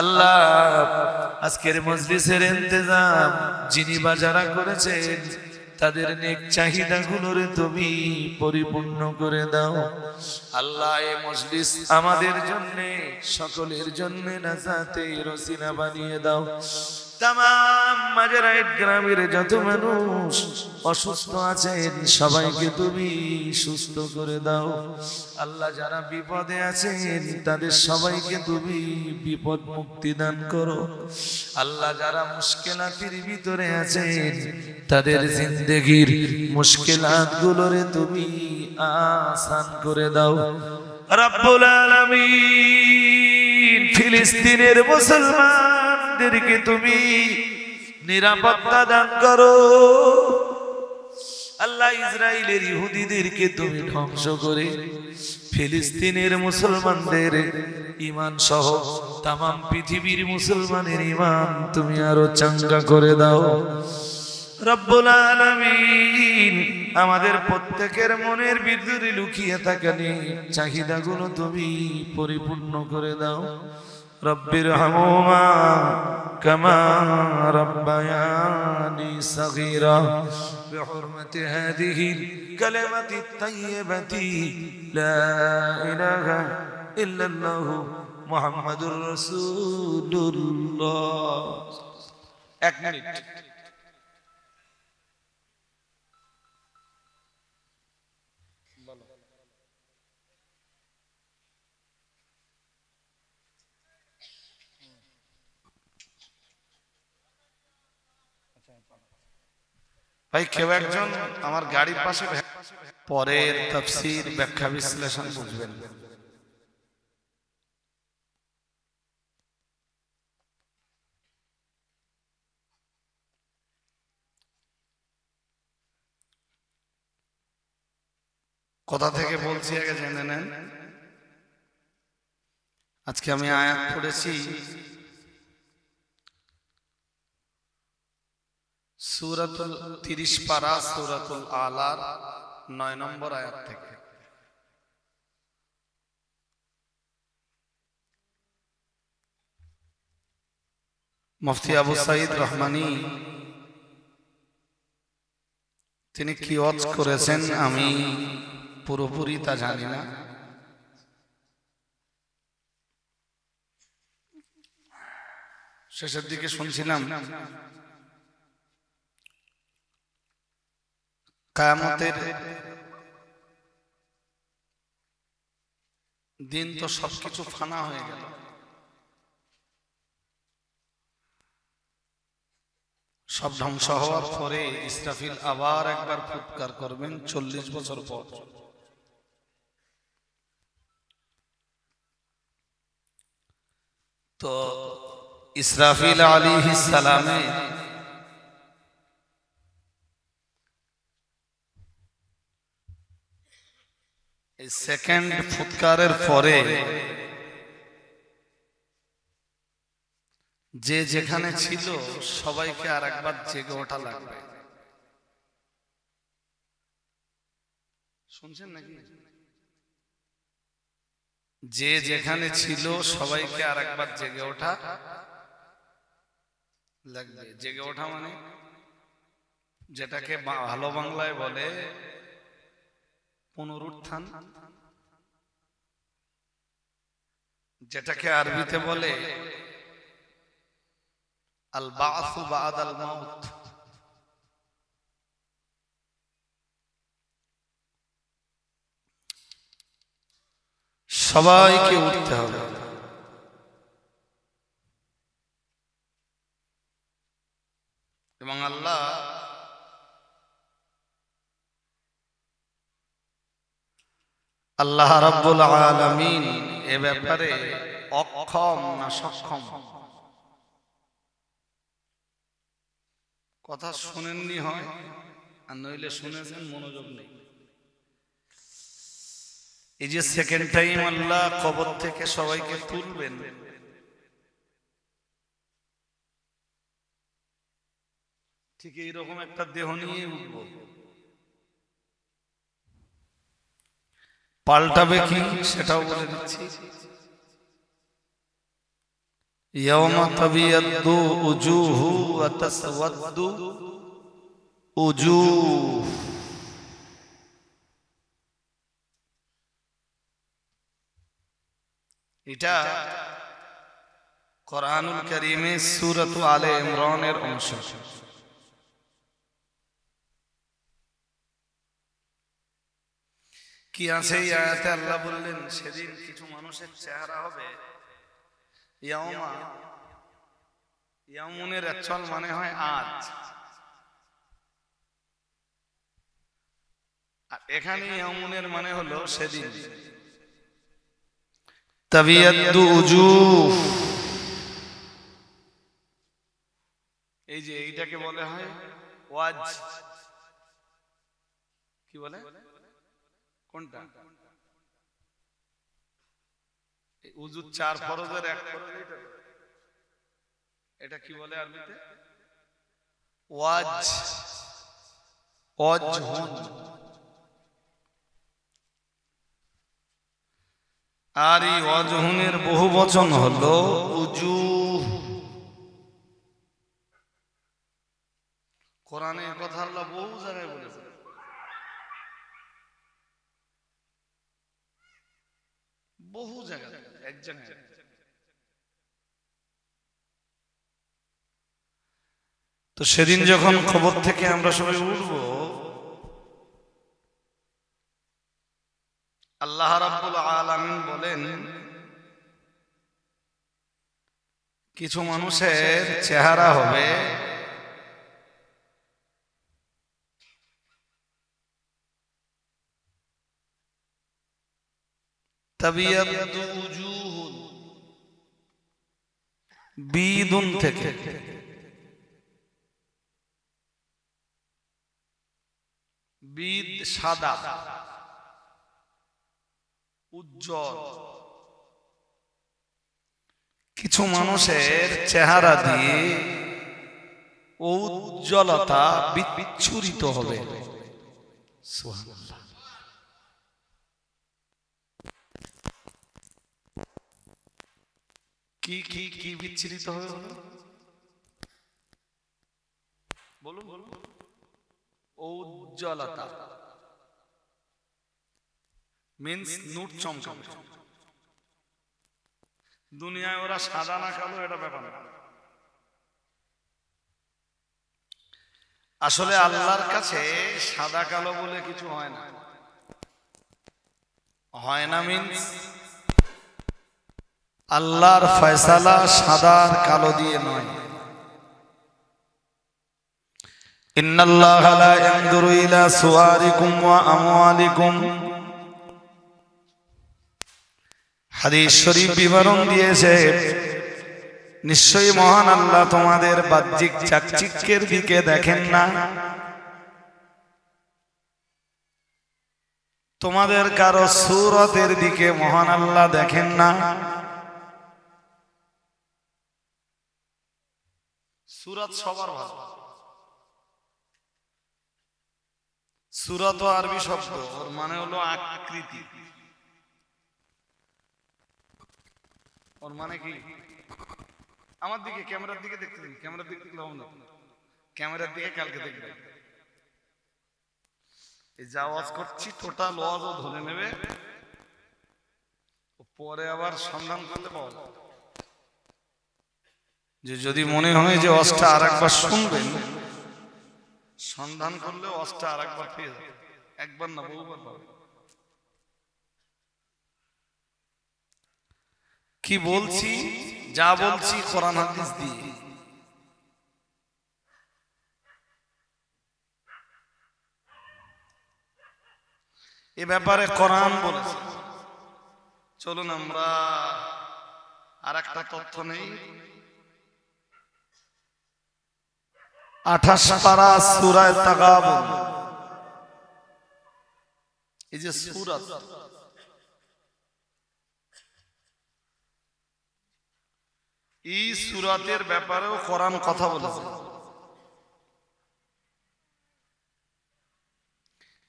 আল্লাহ আজকের মজলিসের ইন্তজাম যিনি বা যারা করেছেন তাদের নেক চাহিদাগুলোরে তুমি পরিপূর্ণ করে দাও আল্লাহ এই মজলিস আমাদের জন্য সকলের জন্য নাজাতের ওসিলা বানিয়ে দাও তামাম মাঝেরা ঈদ গ্রামের যত মানুষ অসুস্থ আছেন সবাইকে তুমি সুস্থ করে দাও আল্লাহ যারা বিপদে আছেন তাদের সবাইকে তুমি বিপদ মুক্তি দান করো আল্লাহ যারা মুশকিলাতের ভিতরে আছেন তাদের জিন্দেগির মুশকিলাতগুলোরে তুমি আসান করে দাও রব্বুল আলামিন। ফিলিস্তিনের মুসলমানদেরকে তুমি নিরাপত্তা দান করো আল্লাহ ইসরায়েলের ইহুদিদেরকে তুমি ধ্বংস করে ফিলিস্তিনের মুসলমানদের ঈমান সহ তামাম পৃথিবীর মুসলমানের ঈমান তুমি আরো চাঙ্গা করে দাও রব্বুল আলামিন। আমাদের প্রত্যেকের মনের ভিতরে লুকিয়ে থাকা চাহিদাগুলো তুমি পরিপূর্ণ করে দাও রব্বির হামুমা কামা রাব্বায়ানি সগীরা বিহুরমতি হাদিহিল কালিমাতি তাইয়্যিবাতি লা ইলাহা ইল্লাল্লাহু মুহাম্মাদুর রাসূলুল্লাহ। এক মিনিট ভাই কেউ একজন আমার গাড়ির পাশে পরের তাফসীর ব্যাখ্যা বিশ্লেষণ বুঝবেন কোথা থেকে বলছি আগে জেনে নেন আজকে আমি আয়াত পড়েছি সূরাতুল 30 পারা সূরাতুল আলার 9 নম্বর আয়াত থেকে মুফতি আবু সাঈদ রহমানী তিনি কি ওয়াজ করেছেন আমি পুরোপুরি তা জানি না শেষের দিকে শুনছিলাম কিয়ামতের দিন তো সবকিছু ফানা হয়ে গেল সব ধ্বংস হওয়ার পরে ইসরাফিল আবার একবার ফুৎকার করবেন 40 বছর পর তো ইসরাফিল আলাইহিস সালামে এই সেকেন্ড ফুৎকারের পরে যে যেখানে ছিল সবাইকে আরেকবার জেগে ওঠা লাগবে শুনছেন নাকি যে যেখানে ছিল সবাইকে আরেকবার জেগে ওঠা লাগবে জেগে ওঠা মানে যেটাকে ভালো বাংলায় বলে পুনরুত্থান, যেটাকে আরবিতে বলে আল বাআসু বা'দাল মাউত। সবাইকে উঠতে হবে। এবং আল্লাহ রাব্বুল আলামিন এ ব্যাপারে অক্ষম না সক্ষম? কথা শুনেননি হয়, আর নইলে শুনেছেন মনোযোগ নেই। এই যে সেকেন্ড টাইম আল্লাহ কবর থেকে সবাইকে তুলবেন, ঠিক এইরকম একটা দেহ নিয়ে উঠব। পাল্টাবে কি সেটাও বলে দিচ্ছি। ইয়াওমা তাবিয়াদ্দু উজুহু ওয়া তাসওয়াদ্দু উজুহ। এটা কোরআনুল কারীমে সূরাত আলে ইমরানের অংশ। কি আছে এই আয়াতে? আল্লাহ বললেন সেদিন কিছু মানুষের চেহারা হবে ইয়াওমা। ইয়ামুনের অ্যাকচুয়াল মানে হয় আজ, আর এখানে ইয়ামুনের মানে হলো সেদিন। তাবিয়াদ্দু উজুহ, এই যে এইটাকে বলে হয় ওয়াজ। কি বলে? কোনটা? উজু চার ফরজের এক ফরজ। এটা কি বলে আরবিতে? ওয়াজ। ওয়াজহুন। আর এই ওয়াজহুনের বহু বচন হলো উজুহ। কোরআনে কথা আল্লাহ বহু জায়গায় বলেছেন। বহু জায়গায়, এক জায়গায়। তো সেদিন যখন কবর থেকে আমরা সবাই উঠব, আল্লাহ রাব্বুল আলামিন বলেন কিছু মানুষের চেহারা হবে তাবিয়াদ্দু উজুহুন, বিদুন থেকে বিদ সাদা, উজ্জ্বল। কিছু মানুষের চেহারা দিয়ে উজ্জ্বলতা বিচ্ছুরিত হবে। সুবহানাল্লাহ। কি কি কি বিচ্ছুরিত হবে বলুন? উজ্জ্বলতা মিন্স নূর চমকাবে। দুনিয়ায় ওরা সাদা না কালো এটা ব্যাপার না। আসলে আল্লাহর কাছে সাদা কালো বলে কিছু হয় না। হয় না মিন্স আল্লাহর ফয়সালা সাদা আর কালো দিয়ে নয়। ইন্নাল্লাহা লা ইয়ানজুরু ইলা সুওয়ারিকুম ওয়া আমওয়ালিকুম। হাদিস শরীফ বিবরণ দিয়েছে নিশ্চয়ই মহান আল্লাহ তোমাদের বাহ্যিক চাকচিক্যের দিকে দেখেন না, তোমাদের কারো সূরতের দিকে মহান আল্লাহ দেখেন না। সূরত সবার ভালো। সূরত আরবি শব্দ, ওর মানে হলো আকৃতি। ওর মানে কি? আমার দিকে, ক্যামেরার দিকে দেখতে দিন। ক্যামেরার দিকে দেখলে হবে না, ক্যামেরার দিকে কালকে দেখবেন। এই যা ওয়াজ করছি টোটাল ওয়াজও ধরে নেবে, পরে আবার সন্ধান করতে পাওয়া যাবে। যে যদি মনে হয় যে ওয়াজটা আরেকবার শুনবেন, সন্ধান করলে ওয়াজটা আরেকবার পেয়ে যাবে, একবার না বহুবার পাবে। কি বলছি, যা বলছি কোরআন হাদিস দিয়ে। এ ব্যাপারে কোরআন বলেছে। চলুন আমরা আর একটা তথ্য নেই। 28 পারা সূরা তাগাবুন, এই যে সূরা, এই সূরাতের ব্যাপারেও কোরআন কথা বলেছে।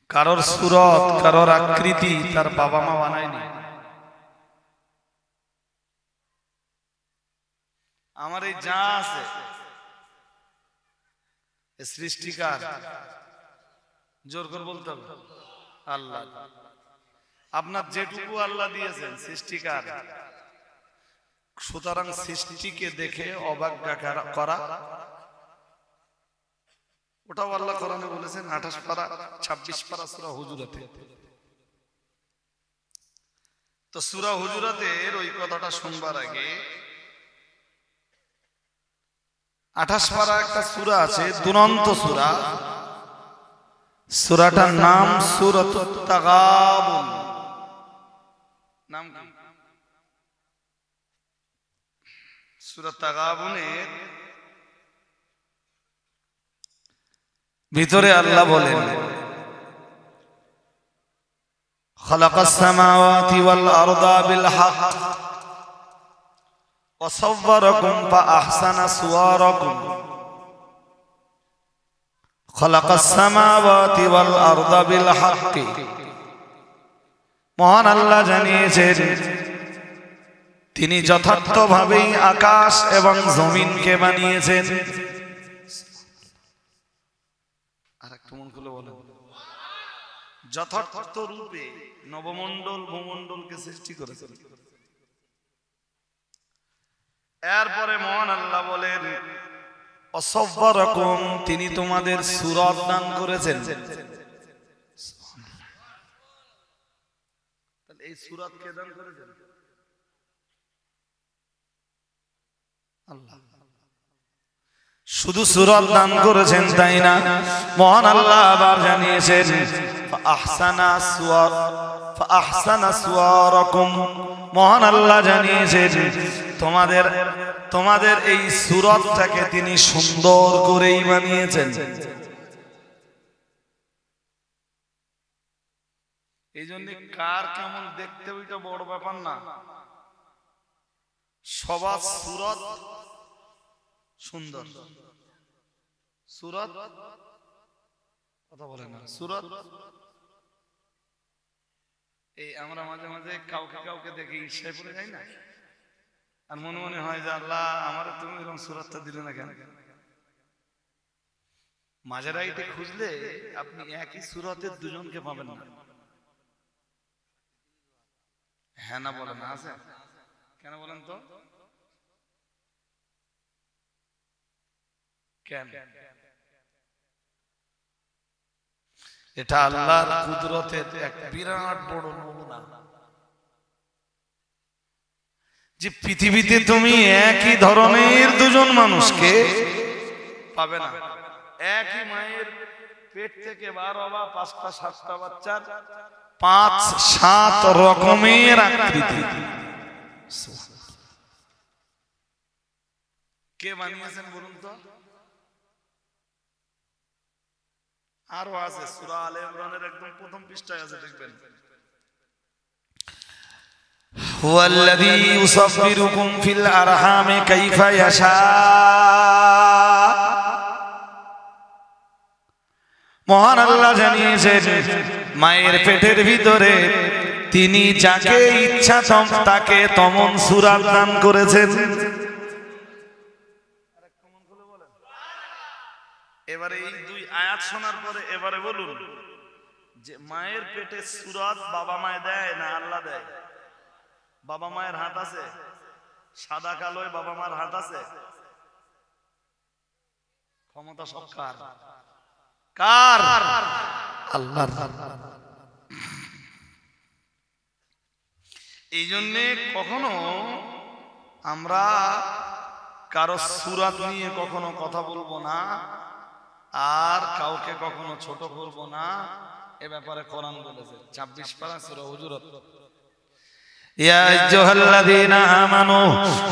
কারোর সূরত, কারোর আকৃতি তার বাবা মা বানায়নি। আমার এই যা আছে সৃষ্টিকার, জোর করে বলতে হবে আল্লাহ। আপনার যেটুকু আল্লাহ দিয়েছেন সৃষ্টিকার, সুতরাং সৃষ্টিকে দেখে অবজ্ঞা করা ওটাও আল্লাহ কোরআনে বলেছেন। 28 পারা 26 পারা সূরা হুজুরাতে। তো সূরা হুজুরাতের ওই কথাটা শুনবার আগে 28 পারা একটা সূরা আছে, দুরন্ত সূরা। সূরাটার নাম সূরাতুত তাগাবুন। নাম কি? সূরা তাগাবুনের ভিতরে আল্লাহ বলেন, খালাকাস সামাওয়াতি ওয়াল আরদা বিল হক ওয়া সাওয়ারাকুম ফাআহসানা সুওয়ারাকুম। খালাকাস সামাওয়াতি ওয়াল আরদা বিল হক। মহান আল্লাহ জানিয়েছেন তিনি যথার্থভাবেই আকাশ এবং জমিনকে বানিয়েছেন। আরেকটু মন খুলে বলেন, যথার্থ রূপে নবমণ্ডল ভূমণ্ডলকে সৃষ্টি করেছেন। এরপরে মহান আল্লাহ বলেন অসব্বারাকুম, তিনি তোমাদের সূরত দান করেছেন। তাহলে এই সূরত কে দান করেছেন? আল্লাহ। শুধু সূরত দান করেছেন তাই না, মহান আল্লাহ আবার জানিয়েছেন ফাআহসানা সুওয়ারাকুম। মহান আল্লাহ জানিয়েছেন তোমাদের এই সূরতটাকে তিনি সুন্দর করেই বানিয়েছেন। এই জন্য কার কেমন দেখতে ওইটা বড় ব্যাপার না, সবার সূরত সুন্দর। সূরত কথা বলে না, সূরত এই আমরা মাঝে মাঝে কাউকে কাউকে দেখে ঈর্ষায় পড়ে যাই না, আর মনে মনে হয় যে আল্লাহ আমার তুমি এরকম সূরতটা দিলে না কেন। মাঝারাইতে খুঁজলে আপনি একই সূরতের দুজনকে পাবেন না। হ্যাঁ না বলেন, আছে কেন বলেন তো? কেন? এটা আল্লাহর কুদরতের এক বিরাট বড় নমুনা যে পৃথিবীতে তুমি একই ধরনের দুজন মানুষকে পাবে না। একই মায়ের পেট থেকে 12 বা 5টা 7টা বাচ্চার 5-7 রকমের আকৃতি। কে বানিয়েছেন বলুন তো? আরো আছে, সূরা আলে ইমরানের একদম প্রথম পৃষ্ঠায় আছে, দেখবেন হুয়াল্লাযী ইউসাব্বিরুকুম ফিল আরহামি কাইফা ইয়াশা। মহান আল্লাহ জানিয়েছেন মায়ের পেটের ভিতরে তিনি যাকে ইচ্ছা তাকে তমন সূরত দান করেছেন। এবারে এই দুই আয়াত শোনার পরে এবারে বলুন, যে মায়ের পেটে সূরত বাবা মায় দেয় না আল্লাহ দেয়? বাবা মায়ের হাত আছে? সাদা কালোয় বাবা মার হাত আছে? ক্ষমতা সব কার? কার? আল্লাহর। এই জন্যে কখনো আমরা কারো সূরত নিয়ে কখনো কথা বলবো না, আর কাউকে কখনো ছোট করবো না। এ ব্যাপারে কোরআন বলেছে 26 পারা সূরা হুজুরাত, ইয়া আইয়ুহাল্লাযীনা আমানু,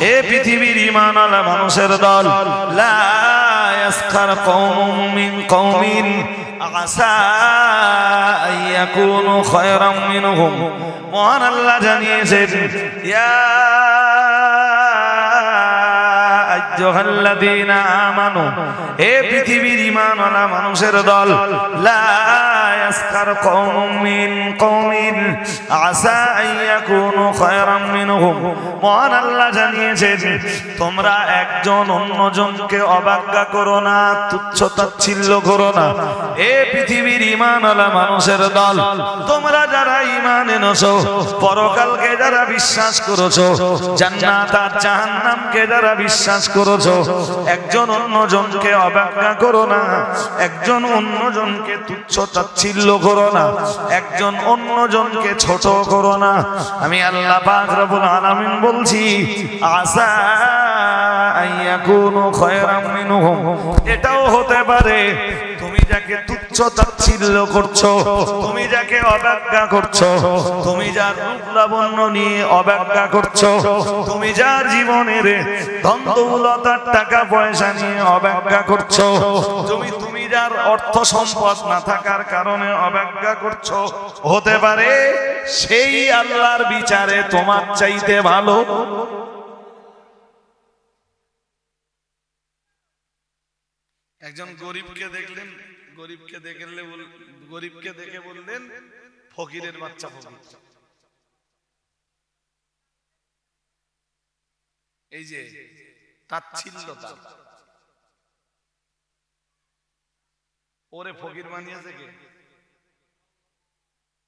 হে পৃথিবীর ঈমানওয়ালা মানুষের দল, লা ইয়াসখার কওমুম মিন কওমিন আসা আইয়াকুনু খায়রাম মিনহুম। মহান আল্লাহ জানিয়েছেন, ইয়া আইয়ুহাল্লাযীনা আমানু, হে পৃথিবীর ঈমানওয়ালা মানুষের দল, লা ইয়াসখার কওমুম মিন কওমিন আসা আইয়াকুনু খায়রাম মিনহুম। মহান আল্লাহ জানিয়েছেন, তোমরা একজন অন্যজনকে অবজ্ঞা করো না, তুচ্ছ তাচ্ছিল্য করো না। হে পৃথিবীর ঈমানওয়ালা মানুষের দল, তোমরা যারা ঈমান এনেছো, পরকালকে যারা বিশ্বাস করেছো, জান্নাত আর জাহান্নামকে যারা বিশ্বাস করেছো, একজন অন্যজনকে অবজ্ঞা করো না, একজন অন্যজনকে তুচ্ছ তাচ্ছিল্য করো না, একজন অন্যজনকে ছোট করো না। আমি আল্লাহ পাক রব্বুল আলামিন বলছি, আসা আইয়াকুনু খায়রাম মিনহুম। এটাও হতে পারে তুমি যাকে তুচ্ছ তাচ্ছিল্য করছো, তুমি যাকে অবজ্ঞা করছো, তুমি যার রূপ লাবণ্য নিয়ে অবজ্ঞা করছো, তুমি যার জীবনের ধন দৌলতার টাকা পয়সা নিয়ে অবজ্ঞা করছো, তুমি যার অর্থ সম্পদ না থাকার কারণে অবজ্ঞা করছো, হতে পারে সেই আল্লাহর বিচারে তোমার চাইতে ভালো। একজন গরিবকে দেখলেন, গরিবকে দেখে বললেন ফকিরের বাচ্চা ফকির। এই যে তাচ্ছিল্যতা, ওরে ফকির বানিয়েছে কে?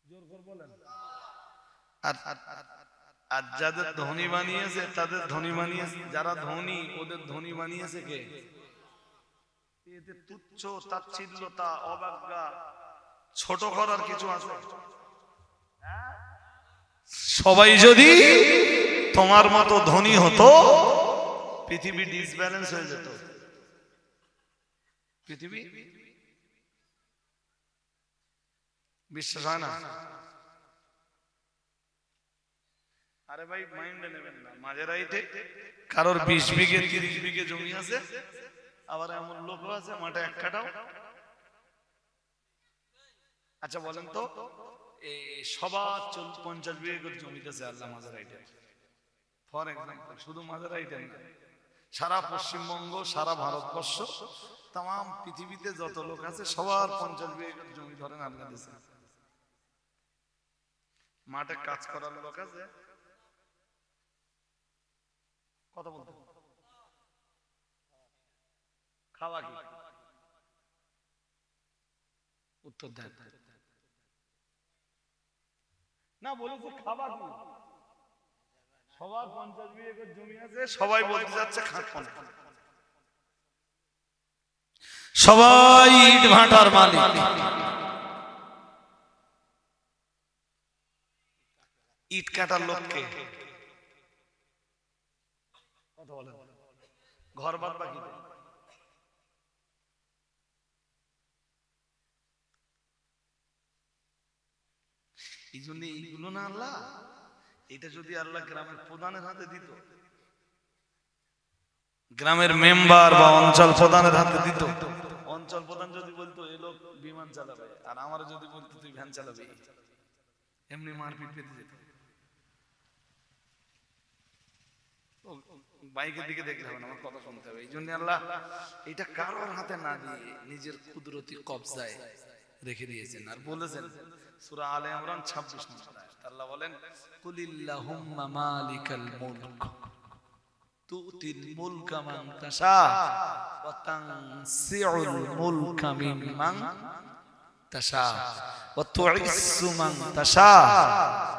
জোর করে বলেন। আর যাদের ধনী বানিয়েছে তাদের ধনী বানিয়েছে, যারা ধনী ওদের ধনী বানিয়েছে কে? এতে তুচ্ছ তাচ্ছিল্যতা, অবজ্ঞা, ছোট করার কিছু আছে? সবাই যদি তোমার মতো ধনী হতো, পৃথিবী ডিসব্যালেন্স হয়ে যেত। পৃথিবী বিশ্বাস হয় না? আরে ভাই মাইন্ডে নেবেন না, মাঝেরাইতে কারোর 20 বিঘে 30 বিঘে জমি আছে, আবার এমন লোক আছে মাঠে এক কাটাও। আচ্ছা বলেন তো, সবার 50 বিঘে করে জমি আছে আল্লাহ মাঝেরাইতে, ফর এক্সাম্পল, শুধু মাঝেরাইতে না, সারা পশ্চিমবঙ্গ, সারা ভারতবর্ষ, তাম পৃথিবীতে যত লোক আছে সবার 50 বিঘে করে জমি ধরেন আল্লাহ দিয়েছে। মাঠে কাজ করার লোক আছে? কথা বলতে খাওয়া কি? উত্তর দেন না, বলেছে খাওয়া কি? সবার 50 বিঘে করে জমি আছে, সবাই বলতে যাচ্ছে খাবো না, সবাই ইট ভাটার মালিক। ইট কাটার লোককে কথা বলেন, ঘর বাদ বাকি এই জন্য এইগুলো না আল্লাহ, এটা যদি আল্লাহ গ্রামের প্রধানের হাতে দিত, গ্রামের মেম্বার বা অঞ্চল প্রধানের হাতে দিত, অঞ্চল প্রধান যদি বলতো এই লোক বিমান চালাবে, আর আমার যদি বলতো তুই ভ্যান চালাবে, এমনি মারপিট পেতে যেত। বাইকের দিকে দেখলে হবে না, আমার কথা শুনতে হবে। এই জন্য আল্লাহ এটা কারোর হাতে না দিয়ে নিজের কুদরতি কবজায় রেখে দিয়েছেন। আর বলেছেন সূরা আলে ইমরান 26 নম্বর আয়াত, আল্লাহ বলেন, কুলিল্লাহুম্মা মালিকাল মুলক তুতিল মুলকা মান তাশা ওয়া তানসিউল মুলকা মিম্মান তাশা ওয়া তুইসু মান তাশা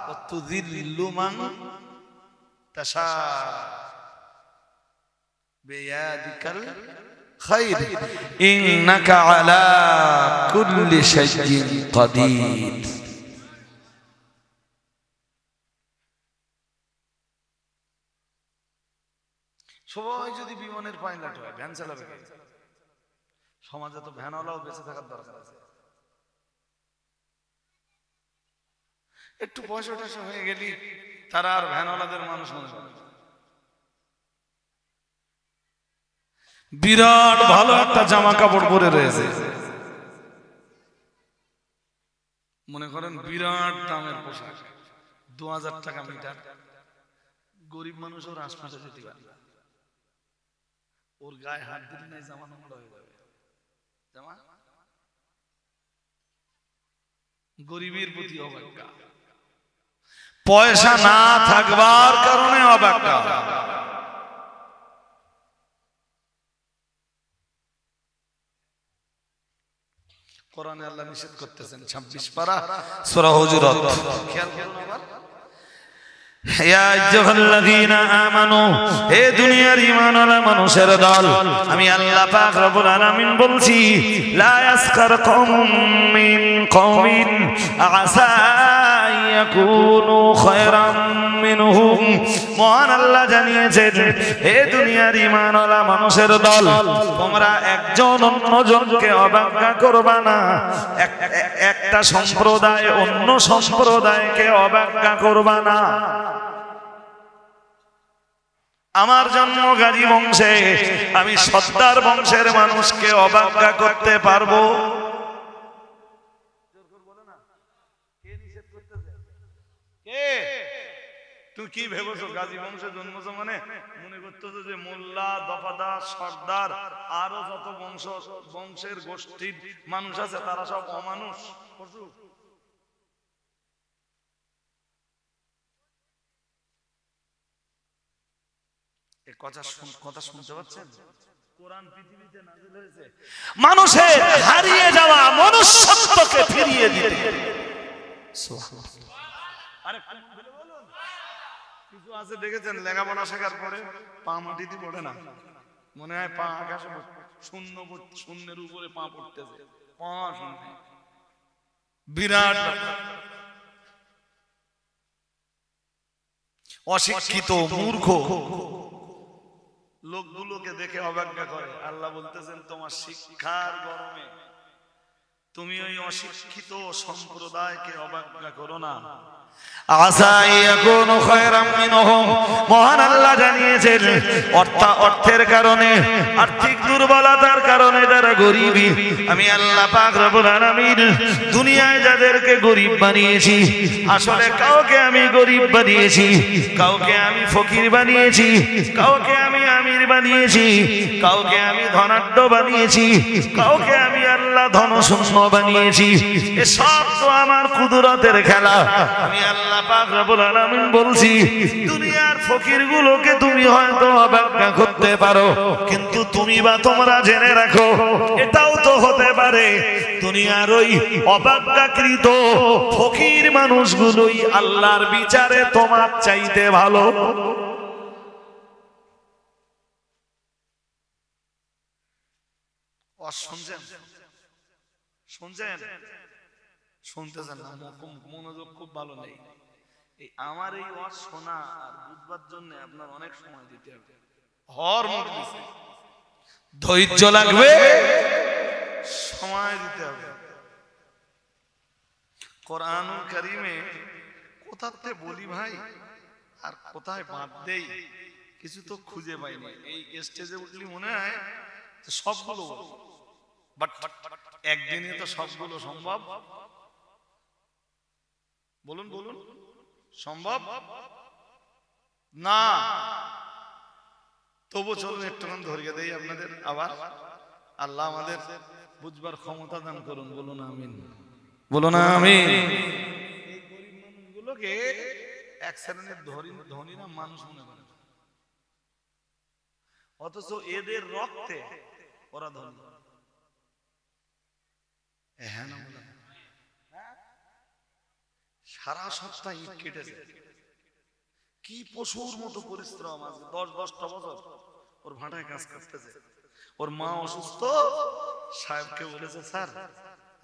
ওয়া তুযিল্লু মান তাশা বিয়াদিকাল খায়র ইন্নাকা আলা কুল্লি শাইইন কাদির। সবাই যদি বিমানের পাইলট হয়, ভ্যান চালাবে কে? সমাজে তো ভ্যানওয়ালাও বেঁচে থাকার দরকার আছে। একটু পয়সা টয়সা হয়ে গেলি তারা আর ভ্যানওয়ালাদের মানুষ মনে করে। বিরাট ভালো একটা জামা কাপড় পরে রয়েছে, মনে করেন বিরাট দামের পোশাক, 2000 টাকা মিটার। গরিব মানুষ ওর আশপাশে যেতে পারে না, ওর গায়ে হাত দিলে নাই জামা নোংরা হয়ে যাবে। জামা গরিবের প্রতি অবজ্ঞা, পয়সা না থাকবার কারণে অবজ্ঞা। কোরআনে আল্লাহ নিষেধ করতেছেন 26 পারা সূরা হুজুরাত। খেয়াল করুন আবার, ইয়া আইয়ুহাল্লাযীনা আমানু, হে দুনিয়ার ঈমানওয়ালা মানুষের দল, আমি আল্লাহ পাক রব্বুল আলামিন বলছি, লা ইয়াসখার কওমুম মিন কওমিন আসা ইয়াকুনু খায়রাম মিনহুম। মহান আল্লাহ জানিয়েছেন, হে দুনিয়ার ঈমানওয়ালা মানুষের দল, তোমরা একজন অন্যজনকে অবজ্ঞা করবা না। একটা সম্প্রদায় অন্য সম্প্রদায়কে অবজ্ঞা করবা না। আমার জন্ম গাজী বংশে, আমি সর্দার বংশের মানুষকে অবজ্ঞা করতে পারবো? তুই কি ভেবেছো গাজী বংশে জন্মছ মানে মনে করতেছো যে মোল্লা, দফাদার, সর্দার আরো যত বংশের গোষ্ঠীর মানুষ আছে তারা সব অমানুষ পশু? কথা শুনতে পাচ্ছেন? কোরআন পৃথিবীতে নাযিল হয়েছে মানুষের হারিয়ে যাওয়া মনুষ্যত্বকে ফিরিয়ে দিতে। সুবহানাল্লাহ। আরে বলুন, কিছু আছে দেখেছেন লেখাপড়া শেখার পরে পা মাটিতে পড়ে না, মনে হয় পা আকাশে, শূন্যের উপরে পা পড়তেছে, পা শূন্য। বিরাট অশিক্ষিত মূর্খ লোকগুলোকে দেখে অবজ্ঞা করে। আল্লাহ বলতেছেন, তোমার শিক্ষার গরমে তুমি ওই অশিক্ষিত সম্প্রদায়কে অবজ্ঞা করো না। মহান আল্লাহ জানিয়েছেন, অর্থের কারণে, আর্থিক দুর্বলতার কারণে যারা গরিবী, আমি আল্লাহ পাক রব্বুল আলামিন দুনিয়ায় যাদেরকে গরিব বানিয়েছি, আসলে কাউকে আমি গরিব বানিয়েছি, কাউকে আমি ফকির বানিয়েছি, কাউকে আমি আমির বানিয়েছি, কাউকে আমি ধনাঢ্য বানিয়েছি, কাউকে আমি আল্লাহ ধনশূন্য বানিয়েছি। এসব তো আমার কুদরতের খেলা। আমি আল্লাহ পাক রব্বুল আলামিন বলছি, দুনিয়ার ফকিরগুলোকে তুমি হয়তো অবজ্ঞা করতে পারো, কিন্তু তুমি বা তোমরা জেনে রাখো, এটাও তো হতে পারে দুনিয়ার ওই অবজ্ঞাকৃত ফকির মানুষগুলোই আল্লাহর বিচারে তোমার চাইতে ভালো। শুনছেন? শুনতেছেন না, মনোযোগ খুব ভালো নেই। আমার এই ওয়াজ শোনা আর বুঝবার জন্য আপনার অনেক সময় দিতে হবে, ধৈর্য লাগবে, সময় দিতে হবে। কোরআনুল কারীমে কোথাতে বলি ভাই আর কোথায় বাদ দেই কিছু তো খুঁজে পাইনি। এই স্টেজে উঠলি মনে হয় সবগুলো, বাট একদিনে তো সবগুলো সম্ভব? বলুন বলুন, সম্ভব না? তবু চলুন একটুখান ধরিয়ে দেই আপনাদের আবার। আল্লাহ আমাদের বুঝবার ক্ষমতা দান করুন, বলুন আমিন, বলুন আমিন। এই গরিব মানুষগুলোকে এক শ্রেণীর ধনীরা মানুষ মনে করে, অথচ এদের রক্তে ওরা ধনী। হ্যাঁ না? সারা সপ্তাহ ইট কেটেছে, কি পশুর মতো পরিশ্রম আছে, 10-10টা বছর ওর ভাটায় কাজ করতেছে। ওর মা অসুস্থ, সাহেবকে বলেছে স্যার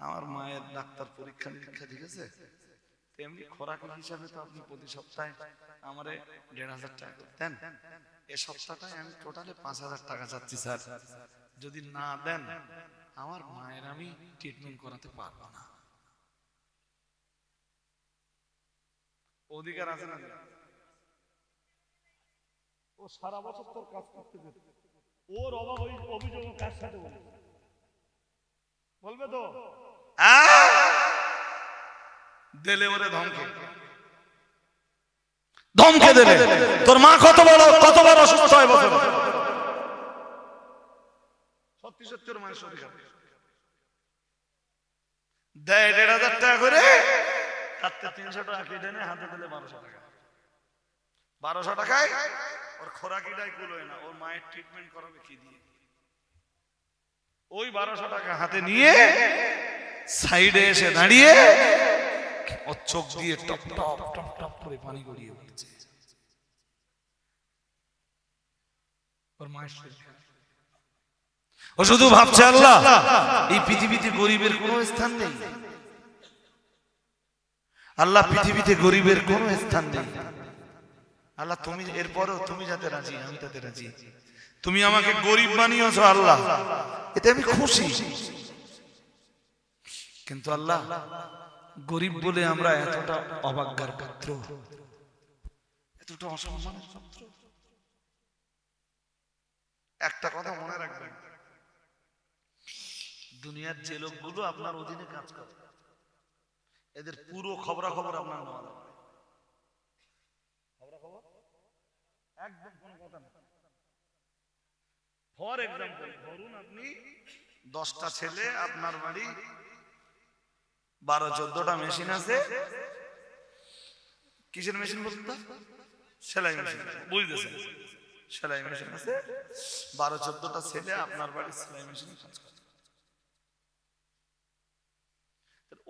আমার মায়ের ডাক্তার পরীক্ষা নিরীক্ষা দিয়েছে, তেমনি খোরাক হিসাবে তো আপনি প্রতি সপ্তাহে আমারে 1,500 টাকা দেন, এ সপ্তাহটায় আমি টোটালে 5,000 টাকা চাচ্ছি স্যার, যদি না দেন আমার মায়ের আমি ট্রিটমেন্ট করাতে পারবো না। অধিকার আছে না? ও সারা বছর তোর কাজ করতে যেত, ওর অভাব অভিযোগ কার সাথে বলবে তো দিলে ওরে ধমকে ধমকে দিলে তোর মা কতবার অসুস্থ হয় বছর, সত্যি সত্যি ওর মায়ের শরীর খারাপ, দেয় 1,500 টাকা করে, তাতে 300 টাকা কেটে নেয়, হাতে দিলে 1200 টাকা। 1200 টাকায় ওর খোরাকিটাই কুলোয় না, ওর মায়ের ট্রিটমেন্ট করাবে কি দিয়ে? ওই 1200 টাকা হাতে নিয়ে সাইডে এসে দাঁড়িয়ে ওর চোখ দিয়ে টপ টপ টপ টপ করে পানি গড়িয়ে পড়ছে। ওর মায়ের শরীর, ও শুধু ভাবছে আল্লাহ এই পৃথিবীতে গরিবের কোনো স্থান নেই, আল্লাহ পৃথিবীতে গরিবের কোনো স্থান নেই, আল্লাহ তুমি এরপরেও তুমি যাতে রাজি আমি তাতে রাজি, তুমি আমাকে গরিব বানিয়েছো আল্লাহ, এতে আমি খুশি, কিন্তু আল্লাহ গরিব বলে আমরা এতটা অবাজ্ঞার পাত্র, এতটা অসম্মানের পাত্র। একটা কথা মনে রাখবেন, দুনিয়ার যে লোকগুলো আপনার অধীনে কাজ করে এদের পুরো খবরাখবর আপনার নেওয়া লাগবে, খবরাখবর একদম কোনো কথা না। ফর এক্সাম্পল ধরুন আপনি 10টা ছেলে, আপনার বাড়ি 12-14টা মেশিন আছে, কিসের মেশিন বলুন তো? সেলাই মেশিন, বুঝতেছেন? সেলাই মেশিন আছে, 12-14টা ছেলে আপনার বাড়ি সেলাই মেশিনে কাজ করে,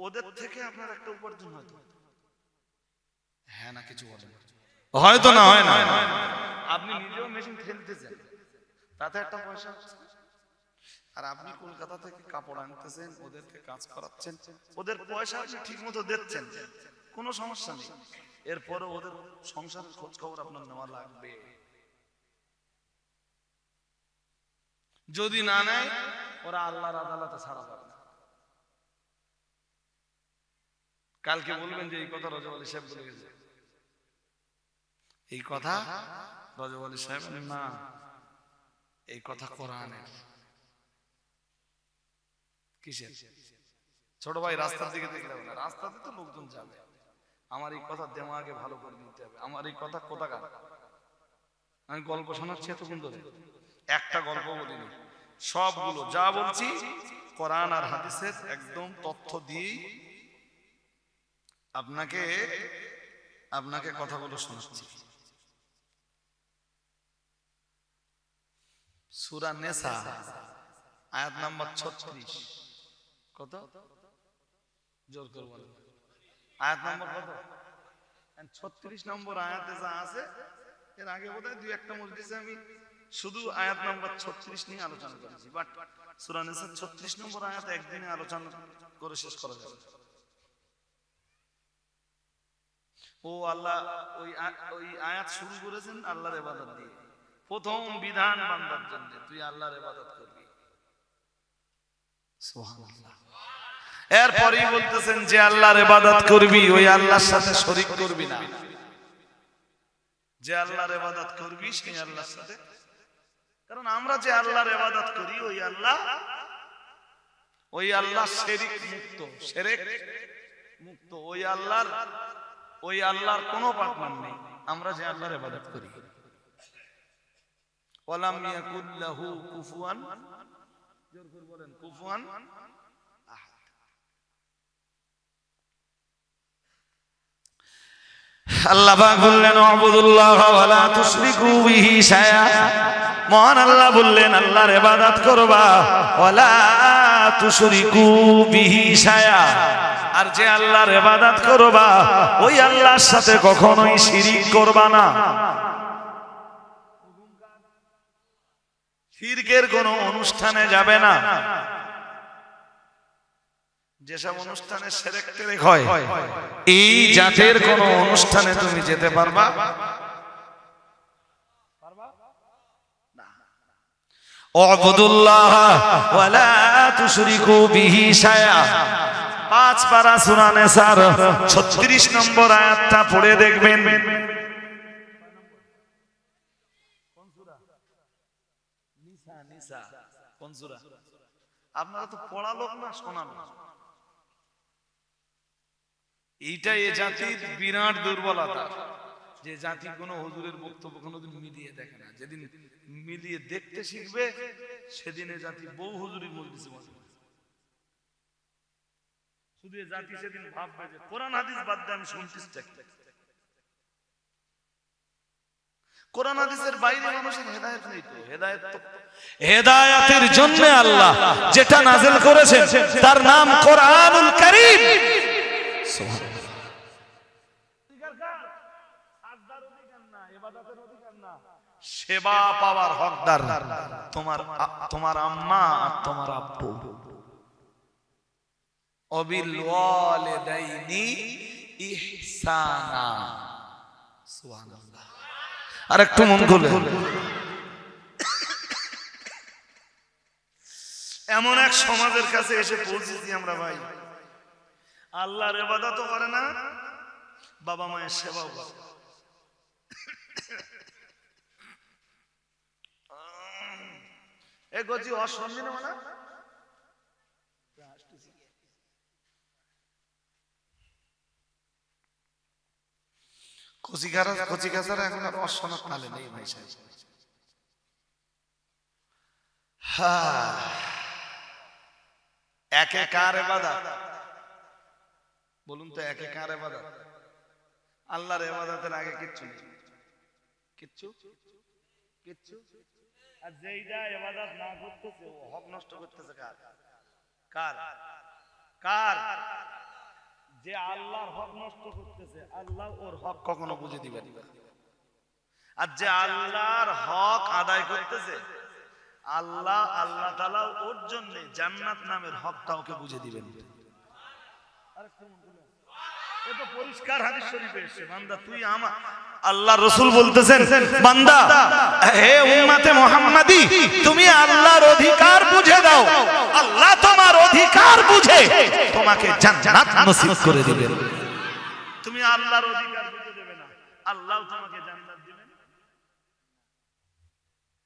ওদের থেকে আপনার একটা উপার্জন হয়তো, হ্যাঁ না কিছু বলেন, হয়তো না হয় না, আপনি নিজেও মেশিন ফেলতেছেন তাতে একটা পয়সা, আর আপনি কলকাতা থেকে কাপড় আনতেছেন, ওদেরকে কাজ করাচ্ছেন, ওদের পয়সা আপনি ঠিক মতো দিচ্ছেন, কোনো সমস্যা নেই, এরপরে ওদের সংসারের খোঁজ খবর আপনার নেওয়া লাগবে, যদি না নেয় ওরা আল্লাহর আদালতে ছাড়া পাবে না। কালকে বলবেন যে এই কথা রজব আলী সাহেব বলে গেছে, এই কথা রজব আলী সাহেব না, এই কথা কোরআনের। কিসের? ছোট ভাই রাস্তার দিকে দেখলে হবে না, রাস্তাতে তো লোকজন যাবে, আমার এই কথা দেমাগে ভালো করে নিতে হবে, আমার এই কথা কোথাকার, আমি গল্প শোনাচ্ছি এতক্ষণ ধরে, একটা গল্প বলিনি, সবগুলো যা বলছি কোরআন আর হাদিসের একদম তথ্য দিয়েই আপনাকে কথাগুলো শোনাচ্ছি। সূরা নিসা আয়াত নাম্বার 36, কত জোর করে বলেন, আয়াত নাম্বার কত? 36 নম্বর আয়াতে যা আছে, এর আগে বোধহয় 2-1টা মজলিসে আমি শুধু আয়াত নাম্বার 36 নিয়ে আলোচনা করেছি, বাট সূরা নিসা 36 নম্বর আয়াত একদিনে আলোচনা করে শেষ করা যাবে। ও আল্লাহ ওই আয়াত শুরু করেছেন আল্লাহর ইবাদত দিয়ে, প্রথম বিধান বান্দার জন্য তুই আল্লাহর ইবাদত করবি, সুবহানাল্লাহ। এরপরই বলতেছেন যে আল্লাহর ইবাদত করবি ওই আল্লাহর সাথে শরীক করবি না, যে আল্লাহর ইবাদত করবি সেই আল্লাহর সাথে, কারণ আমরা যে আল্লাহর ইবাদত করি ওই আল্লাহ শিরক মুক্ত, শিরক মুক্ত, ওই আল্লাহর কোনো পার্টনার নেই, আমরা যে আল্লাহর ইবাদত করি। ওয়ালাম ইয়াকুল লাহু কুফুয়ান, জোর করে বলেন কুফুয়ান আহাদ। আল্লাহ পাক বললেন উবুদুল্লাহ ওয়া লা তুশরিকু বিহি শাইআ, মহান আল্লাহ বললেন আল্লাহর ইবাদত করবা, ওয়া লা তুশরিকু বিহি শাইআ, আর যে আল্লাহর ইবাদত করবা ওই আল্লাহর সাথে কখনোই শিরিক করবা না। শিরকের কোনো অনুষ্ঠানে যাবে না। যেসব অনুষ্ঠানে শিরক টিরক হয় এই জাতের কোনো অনুষ্ঠানে তুমি যেতে পারবা না। উবুদুল্লাহ ওয়া লা তুশরিকু বিহি শাইআ। 5 পারা সূরা নিসার 36 নম্বর আয়াতটা পড়ে দেখবেন। কোন সূরা? আপনারা তো পড়া লোক না, শোনা লোক। এইটাই এ জাতির বিরাট দুর্বলতা, যে জাতি কোনো হুজুরের বক্তব্য কোনোদিন মিলিয়ে দেখে না। যেদিন মিলিয়ে দেখতে শিখবে সেদিন এ জাতি বহু হুজুরের মজলিসে বসবে। শুধু এ জাতি সেদিন ভাববে যে কোরআন হাদিস বাদ দিয়ে আমি শুনতেছি। কোরআন হাদিসের বাইরে মানুষের হেদায়েত নেই তো। হেদায়েতের জন্য আল্লাহ যেটা নাযিল করেছেন তার নাম কোরআনুল কারীম। সুবহানাল্লাহ। সেবা পাওয়ার হকদার তোমার আম্মা আর তোমার আব্বু। অবিল ওয়ালিদাইনি ইহসানা। সুবহানাল্লাহ। আর একটু মন খুলে। এমন এক সমাজের কাছে এসে পৌঁছেছি আমরা ভাই, আল্লাহর ইবাদতও করে না, বাবা মায়ের সেবাও করে। এ গজি অসম্মান না। কচিকাচারা এখন আর অসম্মান পালে নেই ভাই সাহেব। একে কার ইবাদত বলুন তো? একে কার ইবাদত? আল্লাহর ইবাদতের আগে কিচ্ছু নেই, কিচ্ছু। আর যেইটা ইবাদত না করতেছে ও হক নষ্ট করতেছে কার? কার? কার? যে আল্লাহর হক নষ্ট করতেছে আল্লাহ ওর হক কখনো বুঝে দিবেন না। আর যে আল্লাহর হক আদায় করতেছে আল্লাহ তাআলা ওর জন্য জান্নাত নামের হকটা ওকে বুঝে দিবেন। এটা পরিষ্কার হাদিস শরীফে এসেছে। বান্দা তুই আমার, আল্লাহর রাসূল বলতেছেন, বান্দা হে উম্মতে মুহাম্মাদি তুমি আল্লাহর অধিকার বুঝে দাও, আল্লাহ তোমার অধিকার বুঝে তোমাকে জান্নাত নসিব করে দিবেন। তুমি আল্লাহর অধিকার বুঝে দেবে না, আল্লাহ তোমাকে জান্নাত দিবেন।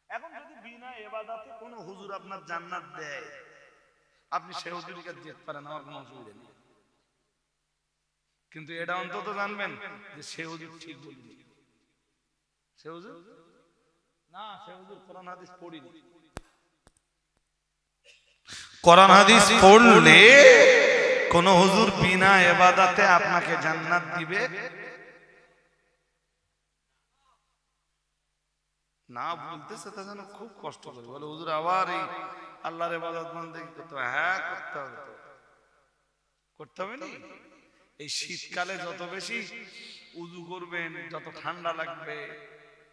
এখন যদি বিনা ইবাদতে কোনো হুজুর আপনার জান্নাত দেয়, আপনি সেই হুজুরকে যেতে পারেন, আমার কোনো অসুবিধা নেই। কিন্তু এটা অন্তত জানবেন যে সে হুজুর ঠিক বলেনি। সে হুজুর না, সে হুজুর কোরআন হাদিস পড়িনি। কোরআন হাদিস পড়লে কোন হুজুর বিনা ইবাদতে আপনাকে জান্নাত দিবে না। বলতেছে তা যেন খুব কষ্ট করে বলে, হুজুর আবার এই আল্লাহর ইবাদত বন্দেগী করতে হবে। হ্যাঁ করতে হবে, তো করতে হবে না। এই শীতকালে যত বেশি উযু করবেন, যত ঠান্ডা লাগবে,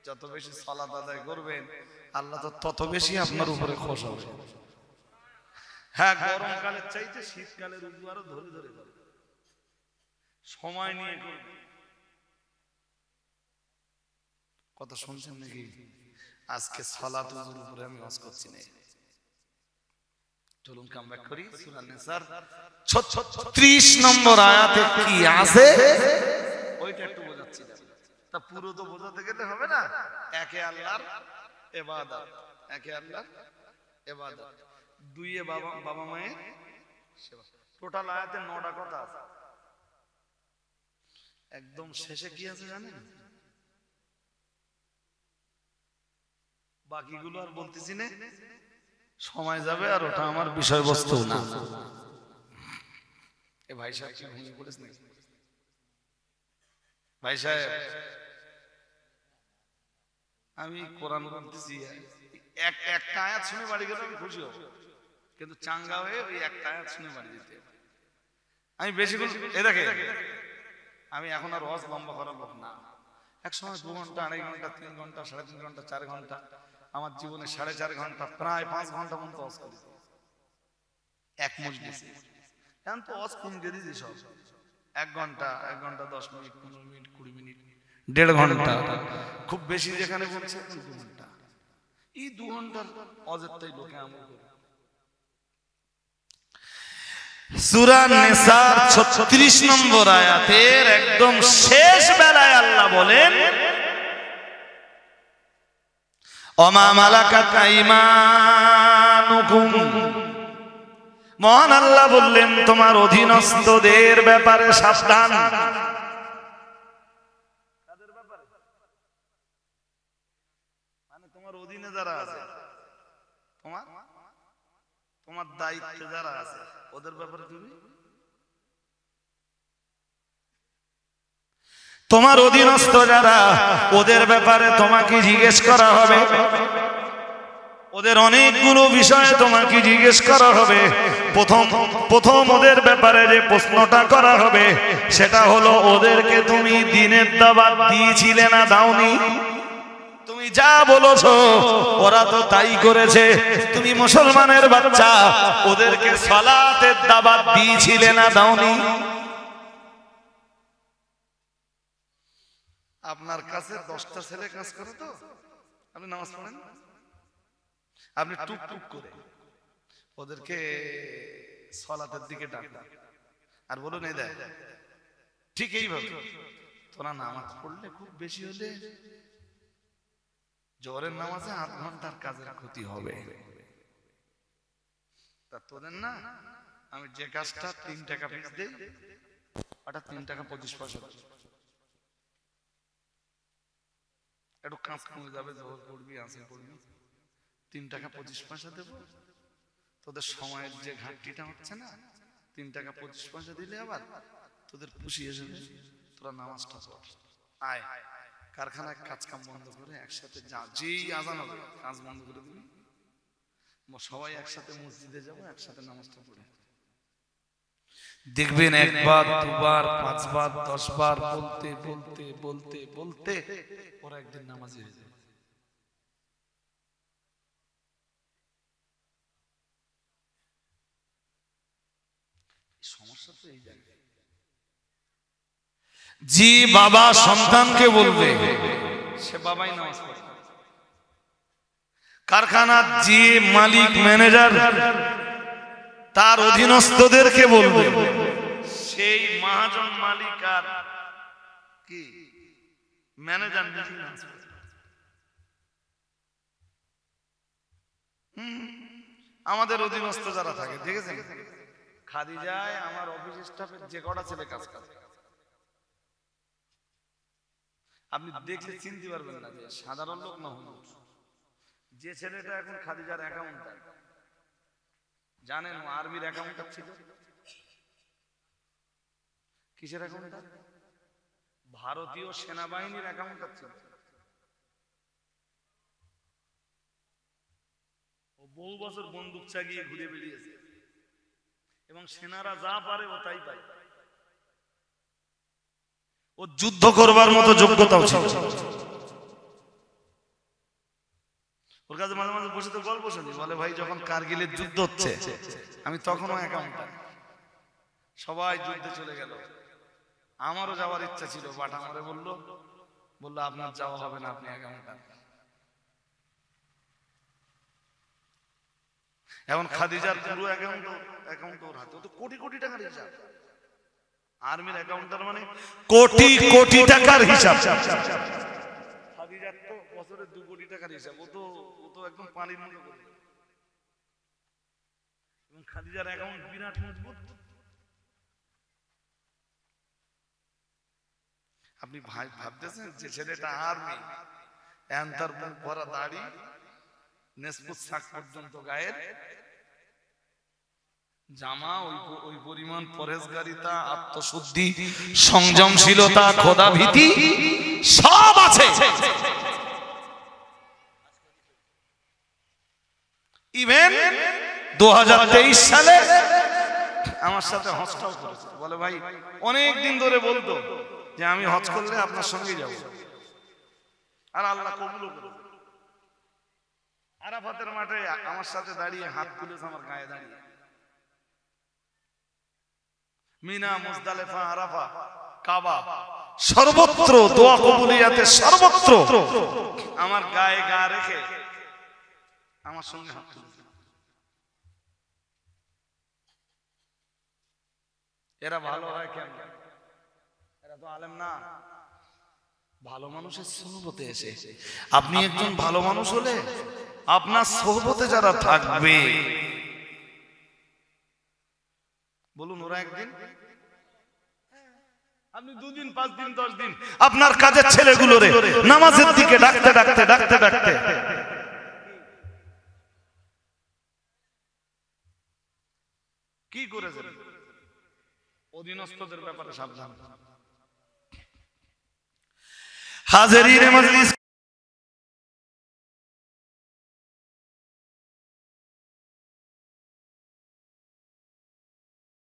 যত বেশি সালাত আদায় করবেন, আল্লাহ তো তত বেশি আপনার উপরে খুশি হবে। হ্যাঁ, গরমকালের চাইতে শীতকালের উযু আরো ধরে ধরে করবে, সময় নিয়ে করবে। কথা শুনছেন নাকি? আজকে সালাত উযুর উপরে আমি ওয়াজ করছি না। চলুন কামব্যাক করি। সূরা নিসার 36 নম্বর আয়াতে কি আছে ওইটা একটু বোঝাচ্ছি। তা পুরো তো বোঝাতে গেলে হবে না। একে আল্লাহর ইবাদত, একে আল্লাহর ইবাদত, দুইয়ে বাবা মায়ের সেবা। টোটাল আয়াতে 9টা কথা আছে। একদম শেষে কি আছে জানেন? বাকিগুলো আর বলতেছি না, সময় যাবে, আর ওটা আমার বিষয়বস্তু না। এ ভাই সাহেব কি ভুল করেছেন? ভাই সাহেব আমি কোরআন বলতেছি, একটা আয়াত শুনে বাড়ি গেলে আমি খুশি হব, কিন্তু চাঙ্গা হয়ে ওই একটা আয়াত শুনে বাড়ি যেতে। আমি বেশি এ দেখে আমি এখন আর ওয়াজ লম্বা করার লোক না। এক সময় 2 ঘন্টা, 2.5 ঘন্টা, 3 ঘন্টা, 3.5 ঘন্টা, 4 ঘন্টা, আমার জীবনে 4.5 ঘন্টা, প্রায় 5 ঘন্টা মতো ওয়াজ করেছি এক মজলিসে। এখন তো ওয়াজ কম দিয়ে দিয়েছি সব, 1 ঘন্টা, 1 ঘন্টা 10 মিনিট, 15 মিনিট, 20 মিনিট, 1.5 ঘন্টা, খুব বেশি যেখানে বলছে 2 ঘন্টা। এই 2 ঘন্টার ওয়াজেরটাই লোকে আমল করে। সূরা নিসার 36 নম্বর আয়াতের একদম শেষ বেলায় আল্লাহ বলেন, ওমা মালাকাত আইমানুকুম, মহান আল্লাহ বললেন তোমার অধীনস্থদের ব্যাপারে সাবধান। কাদের ব্যাপারে? মানে তোমার অধীনে যারা আছে, তোমার দায়িত্বে যারা আছে, ওদের ব্যাপারে তুমি, তোমার অধীনস্থ যারা, ওদের ব্যাপারে তোমাকে জিজ্ঞেস করা হবে। ওদের অনেকগুলো বিষয়ে তোমাকে জিজ্ঞেস করা হবে। প্রথম ওদের ব্যাপারে যে প্রশ্নটা করা হবে সেটা হলো, ওদেরকে তুমি দ্বীনের দাওয়াত দিয়েছিলে না দাওনি? তুমি যা বলেছো ওরা তো তাই করেছে। তুমি মুসলমানের বাচ্চা, ওদেরকে সালাতের দাওয়াত দিয়েছিলে না দাওনি? আপনার কাছে 10টা ছেলে কাজ করে, তো আপনি নামাজ পড়েন, আপনি টুক টুক করে ওদেরকে সালাতের দিকে ডাকেন আর বলুন, এই দেখ ঠিক এইভাবে তোরা নামাজ পড়লে খুব বেশি হলে জোহরের নামাজে 8 ঘন্টার কাজের ক্ষতি হবে। তা তোদের না, আমি যে কাজটা 3 টাকা পিস দেই, ওটা 3 টাকা 25 পয়সা একটু কাজ কমে যাবে, জোহর পড়বি, আসর পড়বি, 3 টাকা 25 পয়সা দেবো। তোদের সময়ের যে ঘাটতিটা হচ্ছে না, 3 টাকা 25 পয়সা দিলে আবার তোদের পুষিয়ে যাবে, তোরা নামাজটা পড়। আয় কারখানায় কাজ কাম বন্ধ করে একসাথে যা, যেই আজান হবে কাজ বন্ধ করে দিবি, সবাই একসাথে মসজিদে যাবো, একসাথে নামাজটা পড়ে। দেখবেন 1 বার 2 বার 5 বার 10 বার বলতে বলতে বলতে বলতে ওরা একদিন নামাজি হয়ে যাবে। সমস্যা তো এই জায়গায়। জি বাবা সন্তানকে বলবে, সে বাবাই নামাজ পড়ে। কারখানার যে মালিক ম্যানেজার তার অধীনস্থদেরকে বলবে, সেই মহাজন মালিক আর কি ম্যানেজার নিজে নামাজ পড়ে। আমাদের অধীনস্থ যারা থাকে দেখেছেন, খাদিজায় আমার অফিস স্টাফের যে কটা ছেলে কাজ করে, আপনি দেখলে চিনতে পারবেন না যে সাধারণ লোক না হলো। যে ছেলেটা এখন খাদিজার অ্যাকাউন্টার, জানেন আর্মির অ্যাকাউন্টার ছিল, কিসের অ্যাকাউন্টার? ভারতীয় সেনাবাহিনীর অ্যাকাউন্টার ছিল। ও বহু বছর বন্দুক চাগিয়ে ঘুরে বেরিয়েছে এবং সেনারা যা পারে ও তাই পায়। ও যুদ্ধ করবার মতো যোগ্যতাও ছিল। ওর কাছে মাঝে মাঝে বসে তো গল্প শুনি, বলে ভাই যখন কারগিলের যুদ্ধ হচ্ছে আমি তখনও অ্যাকাউন্টার, সবাই যুদ্ধে চলে গেল, আমারও যাওয়ার ইচ্ছা ছিল, বাট আমারে বললো আপনার যাওয়া হবে না, আপনি অ্যাকাউন্টার। এখন খাদিজার পুরো অ্যাকাউন্ট ওর হাতে, ও তো কোটি কোটি টাকার হিসাব। আর্মির অ্যাকাউন্টার মানে কোটি কোটি টাকার হিসাব। খাদিজার তো বছরে 2 কোটি টাকার হিসাব। ও তো একদম পানির মতো করে। এবং খাদিজার অ্যাকাউন্ট বিরাট মজবুত। আপনি ভাই ভাবতেছেন যে ছেলেটা আর্মি, তার মুখ ভরা দাড়ি, নেসপুত শাক পর্যন্ত গায়ের, জামা ওই পরিমাণ পরেশগারিতা, আত্মশুদ্ধি, সংযমশীলতা, খোদা ভীতি সব আছে। ইভেন 2023 সালে আমার সাথে হজটাও করেছে। বলে ভাই অনেক দিন ধরে বলতো যে আমি হজ করলে আপনার সঙ্গে যাব, আর আল্লাহ কবুল করে। আরাফাতের মাঠে আমার সাথে দাঁড়িয়ে হাত তুলেছে আমার গায়ে দাঁড়িয়ে। মিনা, মুজদালিফা, আরাফা, কাবা সর্বত্র দোয়া কবুলিয়াতে সর্বত্র আমার গায়ে গা রেখে আমার সঙ্গে হাত তুলেছে। এরা ভালো হয় কেন? এরা তো আলেম না। ভালো মানুষের সোহবতে এসে আপনি একজন ভালো মানুষ হলে আপনার সোহবতে যারা থাকবে, বলুন ওরা একদিন, আপনি 2 দিন 5 দিন 10 দিন আপনার কাজের ছেলেগুলোরে নামাজের দিকে ডাকতে ডাকতে ডাকতে ডাকতে কি করেছেন? অধীনস্থদের ব্যাপারে সাবধান। হাজিরিনে মজলিস।